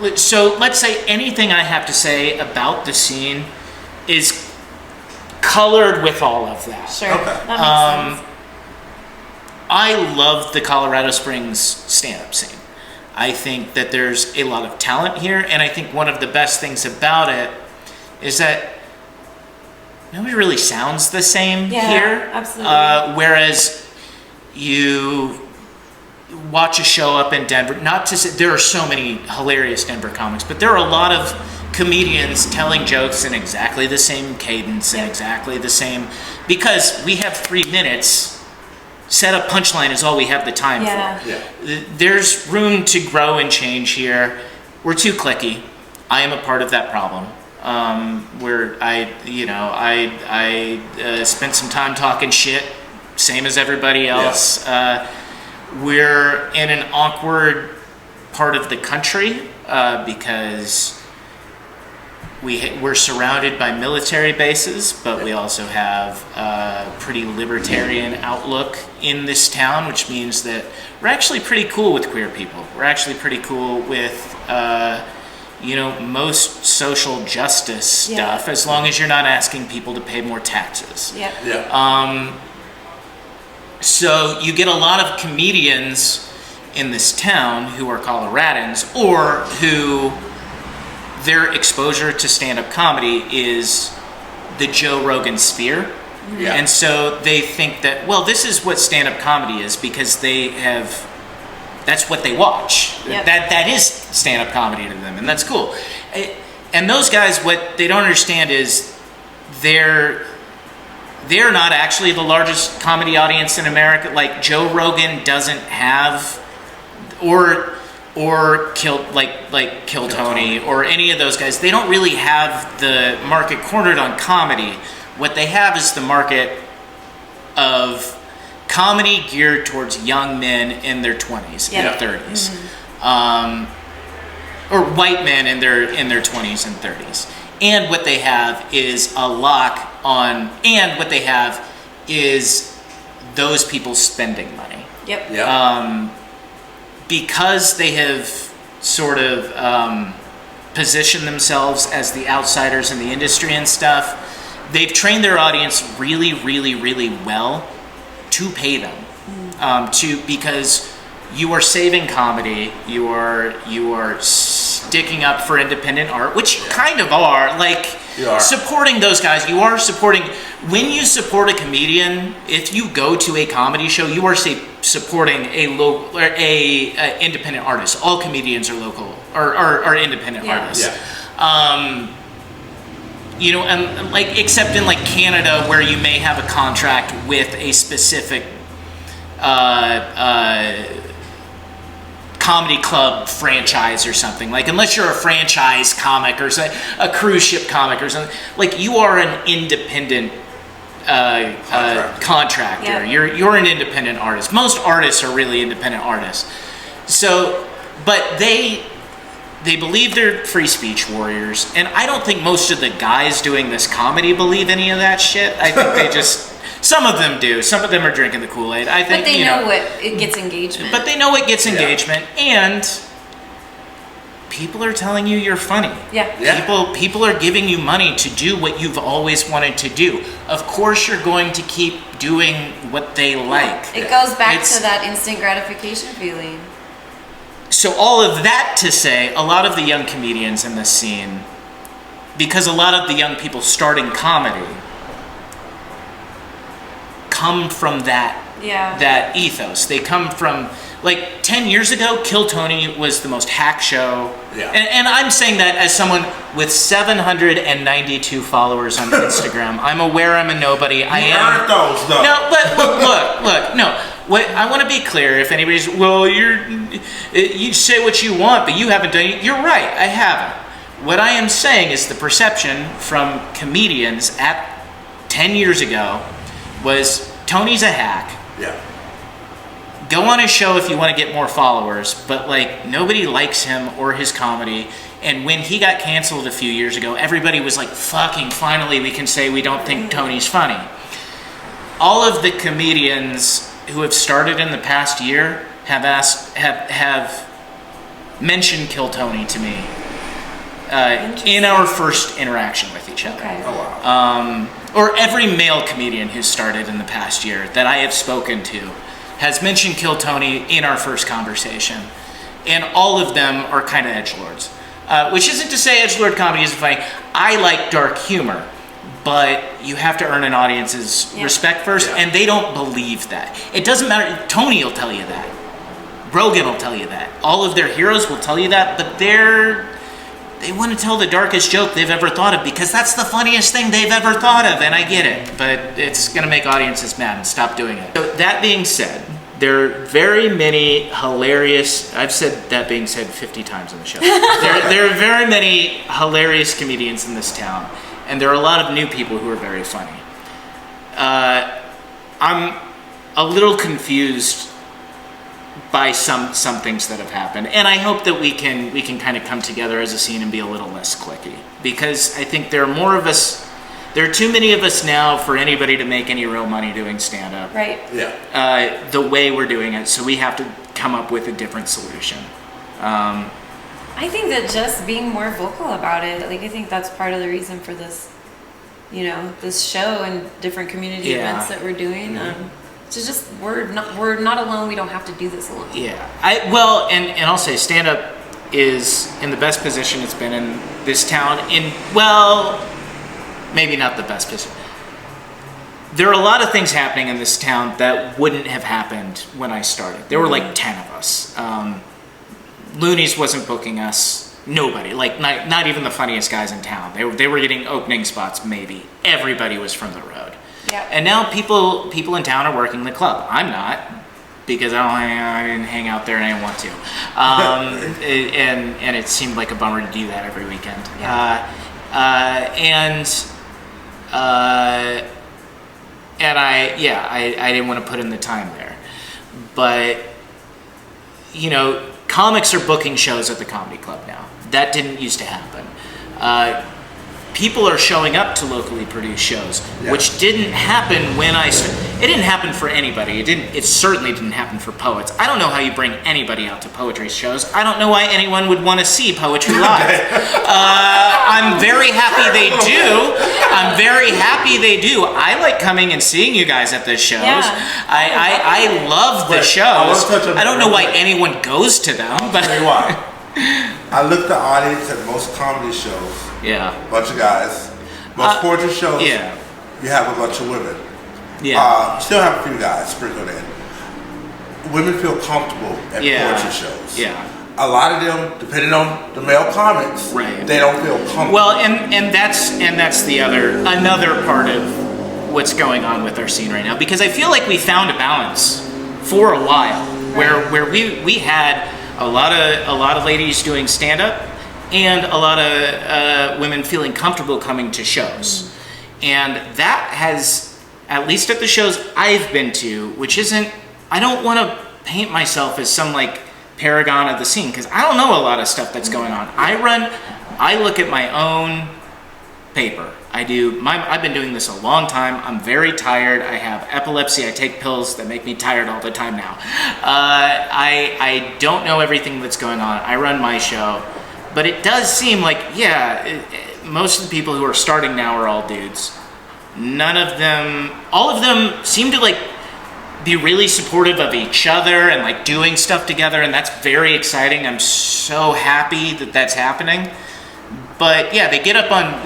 let's say anything I have to say about the scene is colored with all of that. Sure. Okay. That makes sense. I love the Colorado Springs stand-up scene. I think that there's a lot of talent here, and I think one of the best things about it is that nobody really sounds the same Yeah, here. absolutely. Whereas you watch a show up in Denver, not to say there are so many hilarious Denver comics, but there are a lot of comedians telling jokes in exactly the same cadence and Yep. exactly the same, because we have 3 minutes. Set up punchline is all we have the time Yeah. for. Yeah. There's room to grow and change here. We're too cliquey. I am a part of that problem. Where I spent some time talking shit, same as everybody else. We're in an awkward part of the country because we're surrounded by military bases, but we also have a pretty libertarian outlook in this town, which means that we're actually pretty cool with queer people. We're actually pretty cool with, most social justice stuff, as long as you're not asking people to pay more taxes. Yep. Yeah. So you get a lot of comedians in this town who are Coloradans, or who their exposure to stand-up comedy is the Joe Rogan sphere. Yeah. And so they think that, well, this is what stand-up comedy is because that's what they watch. Yep. That is stand-up comedy to them, and that's cool. And those guys, what they don't understand is they're not actually the largest comedy audience in America. Like Joe Rogan doesn't have, or Kill Tony or any of those guys. They don't really have the market cornered on comedy. What they have is the market of comedy geared towards young men in their 20s Yeah. and 30s, or white men in their 20s and 30s. And what they have is a lock on, and what they have is those people spending money. Yep. Yeah. Because they have sort of positioned themselves as the outsiders in the industry and stuff, they've trained their audience really, really, really well to pay them. Because you are saving comedy, you are sticking up for independent art, which you kind of are, like You are. supporting those guys. You are supporting, when you support a comedian, if you go to a comedy show, you are supporting a independent artist. All comedians are local or are independent Yeah. artists. Yeah. And like, except in like Canada, where you may have a contract with a specific comedy club franchise or something. Like, unless you're a franchise comic or a cruise ship comic or something, like, you are an independent contractor. Yeah. You're an independent artist. Most artists are really independent artists. So, but they believe they're free speech warriors, and I don't think most of the guys doing this comedy believe any of that shit. I think they just, some of them do. Some of them are drinking the Kool-Aid. I think, But they know what it gets engagement. But they know it gets Yeah. engagement, and people are telling you you're funny. Yeah. Yeah. People are giving you money to do what you've always wanted to do. Of course, you're going to keep doing what they like. It goes back It's- to that instant gratification feeling. So all of that to say, a lot of the young comedians in this scene, because a lot of the young people starting comedy come from that Yeah. that ethos. They come from, Like 10 years ago, Kill Tony was the most hack show. Yeah. And I'm saying that as someone with 792 followers on Instagram. I'm aware I'm a nobody. I am. Earned those, though. No, but look, no. What I want to be clear. If anybody's, well, you say what you want, but you haven't done it. You're right. I haven't. What I am saying is the perception from comedians at 10 years ago was Tony's a hack. Yeah. Go on his show if you want to get more followers, but like nobody likes him or his comedy. And when he got canceled a few years ago, everybody was like, fucking finally we can say we don't think Tony's funny. All of the comedians who have started in the past year have mentioned Kill Tony to me in our first interaction with each other. Okay. Oh, wow. Or every male comedian who's started in the past year that I have spoken to has mentioned Kill Tony in our first conversation. And all of them are kind of edgelords. Which isn't to say edgelord comedy isn't funny. I like dark humor, but you have to earn an audience's respect first, and they don't believe that. It doesn't matter. Tony will tell you that. Rogan will tell you that. All of their heroes will tell you that, but they want to tell the darkest joke they've ever thought of because that's the funniest thing they've ever thought of, and I get it, but it's going to make audiences mad, and stop doing it. So that being said, there are very many hilarious, I've said that being said 50 times on the show. there are very many hilarious comedians in this town, and there are a lot of new people who are very funny. I'm a little confused by some things that have happened, and I hope that we can kind of come together as a scene and be a little less cliquey, because I think there are more of us. There are too many of us now for anybody to make any real money doing stand-up. Right. Yeah. The way we're doing it, so we have to come up with a different solution. I think that just being more vocal about it, like I think that's part of the reason for this, this show and different community events that we're doing. So just we're not alone. We don't have to do this alone. Yeah. And I'll say stand-up is in the best position it's been in this town. Maybe not the best position. There are a lot of things happening in this town that wouldn't have happened when I started. There were like 10 of us. Looney's wasn't booking us. Nobody, like not even the funniest guys in town. They were getting opening spots maybe. Everybody was from the road. Yeah. And now people in town are working the club. I'm not, because I didn't hang out there and I didn't want to. And it seemed like a bummer to do that every weekend. Yeah. And I didn't want to put in the time there. But, comics are booking shows at the comedy club now. That didn't used to happen. People are showing up to locally produced shows, which didn't happen when it didn't happen for anybody. It certainly didn't happen for poets. I don't know how you bring anybody out to poetry shows. I don't know why anyone would want to see poetry live. I'm very happy they do. I like coming and seeing you guys at the shows. Yeah. I love the shows. I don't know why anyone goes to them, but Tell you why. I look at the audience at most comedy shows. Yeah. Bunch of guys. Most poetry shows. Yeah. You have a bunch of women. Yeah. You still have a few guys sprinkled in. Women feel comfortable at poetry shows. Yeah. A lot of them, depending on the male comics, Right. they don't feel comfortable. Well, and that's the another part of what's going on with our scene right now, because I feel like we found a balance for a while where we had a lot of ladies doing stand up and a lot of women feeling comfortable coming to shows. And that has, at least at the shows I've been to, which isn't, I don't want to paint myself as some like paragon of the scene, because I don't know a lot of stuff that's going on. I look at my own paper. I've been doing this a long time. I'm very tired. I have epilepsy. I take pills that make me tired all the time now. I don't know everything that's going on. I run my show. But it does seem like, most of the people who are starting now are all dudes. All of them seem to like be really supportive of each other and like doing stuff together, and that's very exciting. I'm so happy that that's happening. But yeah, they get up on,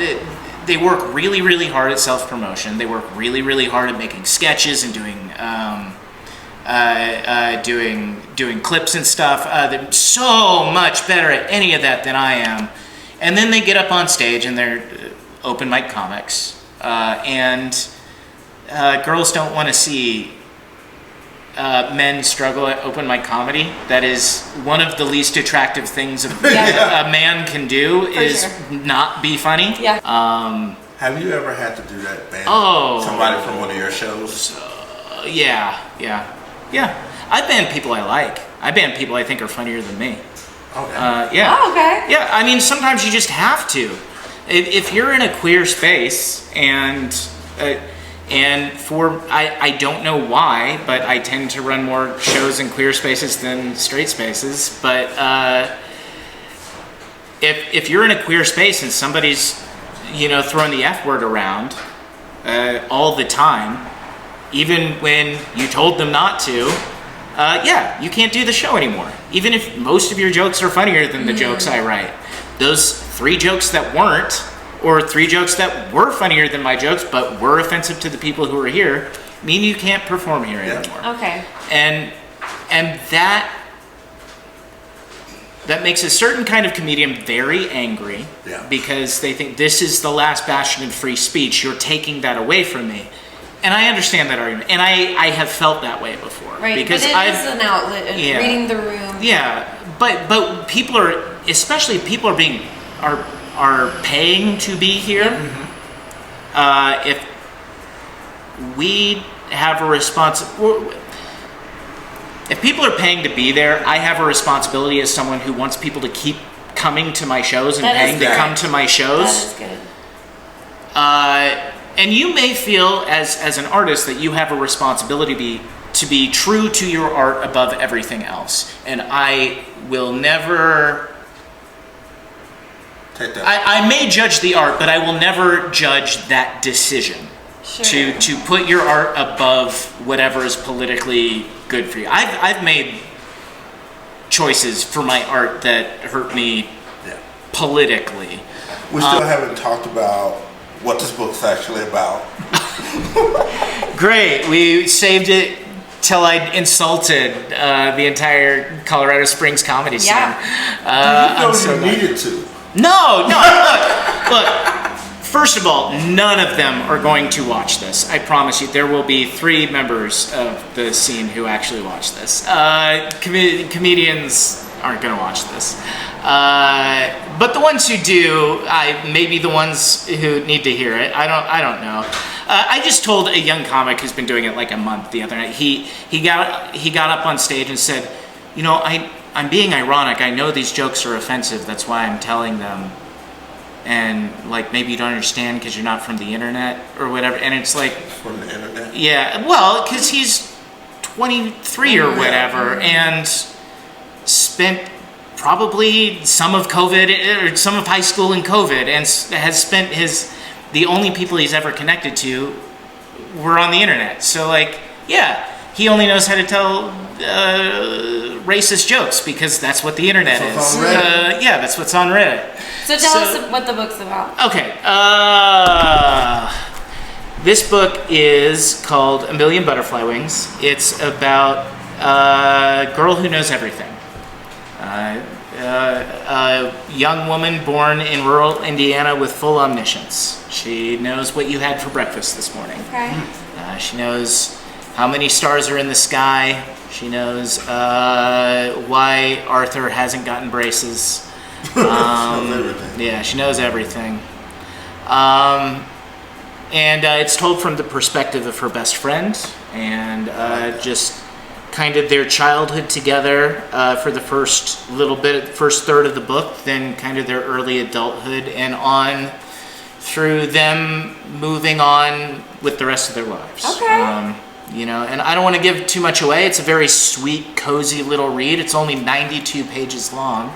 they work really, really hard at self-promotion. They work really, really hard at making sketches and doing doing clips and stuff. They're so much better at any of that than I am. And then they get up on stage and they're open mic comics. And girls don't want to see men struggle at open mic comedy. That is one of the least attractive things a man can do, not be funny. Yeah. Have you ever had to do that, ban somebody from one of your shows? Yeah. I ban people I like. I ban people I think are funnier than me. Okay. Yeah. Oh, okay. Yeah, I mean, sometimes you just have to. If you're in a queer space and I don't know why, but I tend to run more shows in queer spaces than straight spaces. But if you're in a queer space and somebody's, throwing the F word around all the time, even when you told them not to, you can't do the show anymore. Even if most of your jokes are funnier than the jokes I write. Those 3 jokes that weren't, or 3 jokes that were funnier than my jokes but were offensive to the people who are here, mean you can't perform here anymore. Okay. And that makes a certain kind of comedian very angry because they think this is the last bastion of free speech. You're taking that away from me. And I understand that argument, and I have felt that way before. Right, because but it is an outlet, reading the room. Yeah, but people are, especially people are paying to be here. Mm-hmm. If we have a if people are paying to be there, I have a responsibility as someone who wants people to keep coming to my shows and paying to come to my shows. That is good. And you may feel as an artist that you have a responsibility to be true to your art above everything else. And I will never... I may judge the art, but I will never judge that decision. Sure. To put your art above whatever is politically good for you. I've made choices for my art that hurt me politically. We still haven't talked about what this book's actually about. Great. We saved it till I insulted the entire Colorado Springs comedy scene. You needed to. No. Look. First of all, none of them are going to watch this. I promise you. There will be 3 members of the scene who actually watch this. Comedians aren't going to watch this. But the ones who do, maybe the ones who need to hear it. I don't know. I just told a young comic who's been doing it like a month the other night. He got up on stage and said, I'm being ironic. I know these jokes are offensive. That's why I'm telling them. And maybe you don't understand because you're not from the internet or whatever. And it's like, from the internet? Yeah, well, because he's 23 or whatever and spent probably some of COVID or some of high school in COVID and has spent the only people he's ever connected to were on the internet. So he only knows how to tell racist jokes because that's what the internet is. That's what's on Reddit. So tell us what the book's about. Okay. This book is called A Million Butterfly Wings. It's about a girl who knows everything. A young woman born in rural Indiana with full omniscience. She knows what you had for breakfast this morning. Okay. She knows how many stars are in the sky. She knows why Arthur hasn't gotten braces. She knows everything. Yeah, she knows everything. And it's told from the perspective of her best friend and just kind of their childhood together for the first third of the book, then kind of their early adulthood and on through them moving on with the rest of their lives. Okay. And I don't want to give too much away. It's a very sweet, cozy little read. It's only 92 pages long.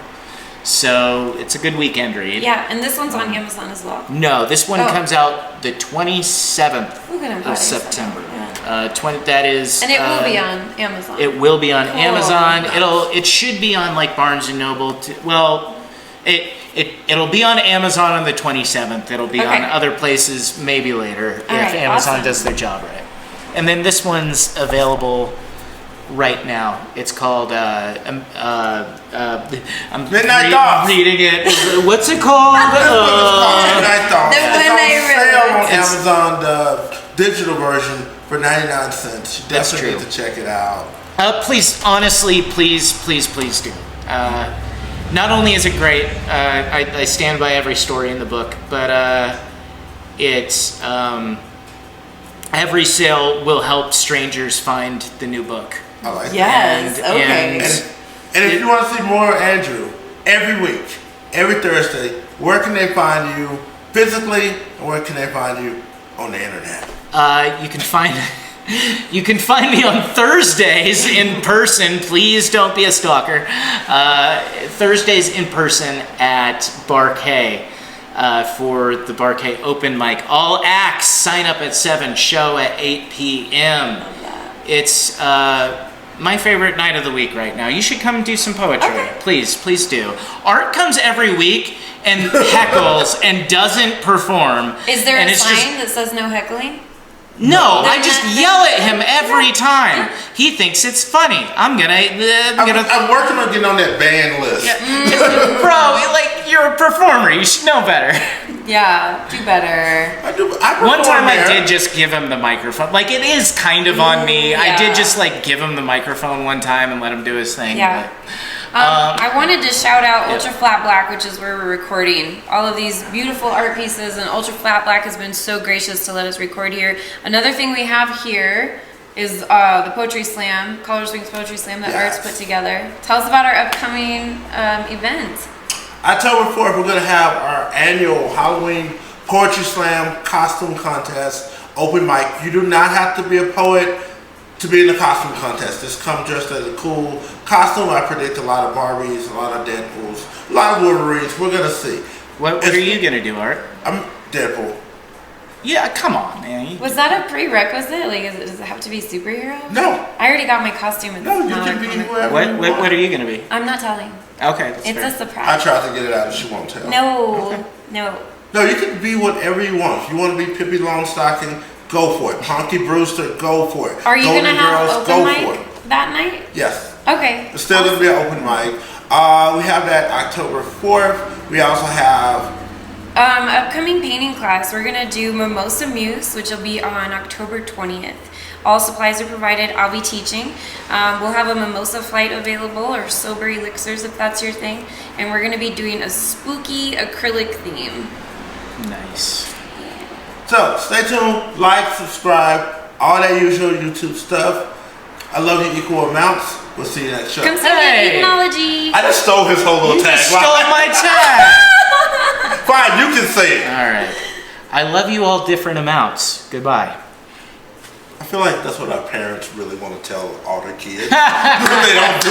So it's a good weekend read. Yeah, and this one's on Amazon as well. No, this one comes out the 27th of September. Yeah. That is, and it will be on Amazon. It will be on Amazon. Nice. It should be on Barnes and Noble. It'll be on Amazon on the 27th. It'll be on other places maybe later if Amazon does their job right. And then this one's available right now. It's called I'm Midnight Thoughts. reading it. What's it called? Midnight Thoughts. The It's one on I sale on read. Amazon, the digital version for 99 cents. You That's definitely true. need to check it out. Please, honestly, please do. Not only is it great, I stand by every story in the book, but it's every sale will help strangers find the new book. I like that. Yes. Okay. And if you want to see more of Andrew, every week, every Thursday, where can they find you physically, and where can they find you on the internet? You can find me on Thursdays in person. Please don't be a stalker. Thursdays in person at Bar K for the Bar K open mic. All acts sign up at 7, show at 8 p.m. It's my favorite night of the week right now. You should come and do some poetry. Okay. Please do. Art comes every week and heckles and doesn't perform. Is there and a it's sign that says no heckling? No, I just yell at him every time. He thinks it's funny. I'm gonna. I'm working on getting on that band list. Bro, like, you're a performer. You should know better. Yeah, do better. I One time I perform did just give him the microphone. Like, it is kind of on me. I Yeah. did just like give him the microphone one time and let him do his thing. Yeah. but- I wanted to shout out yeah. Ultra Flat Black, which is where we're recording all of these beautiful art pieces, and Ultra Flat Black has been so gracious to let us record here. Another thing we have here is the Poetry Slam, Color Swings Poetry Slam that Yes. Art's put together. Tell us about our upcoming event. October 4th, we're going to have our annual Halloween Poetry Slam costume contest open mic. You do not have to be a poet to be in the costume contest. Just come dressed as a cool costume. I predict a lot of Barbies, a lot of Deadpools, a lot of Wolverines. We're going to see. What are you gonna do, Art? I'm Deadpool. Yeah, come on, man. Was that a prerequisite? Like, does it have to be superhero? No. I already got my costume. It's No, you not can a be comic. whoever you want. What are you gonna be? I'm not telling. Okay, that's It's fair. a I surprise. tried to get it out and she won't tell. No, no. No, you can be whatever you want. If you want to be Pippi Longstocking, go for it. Punky Brewster, go for it. Are you Golden gonna have Girls, open go mic for it. that night? Yes. Okay. It's still going to be an open mic. We have that October 4th. We also have Upcoming painting class, we're gonna do Mimosa Muse, which will be on October 20th. All supplies are provided. I'll be teaching. We'll have a mimosa flight available, or sober elixirs if that's your thing. And we're gonna be doing a spooky acrylic theme. Nice. So, stay tuned, like, subscribe, all that usual YouTube stuff. I love you equal amounts. We'll see you next show. Come see Hey. the Edenology. I just stole his whole little You tag. just stole my tag. Fine, you can say it. All right. I love you all different amounts. Goodbye. I feel like that's what our parents really want to tell all their kids. They don't do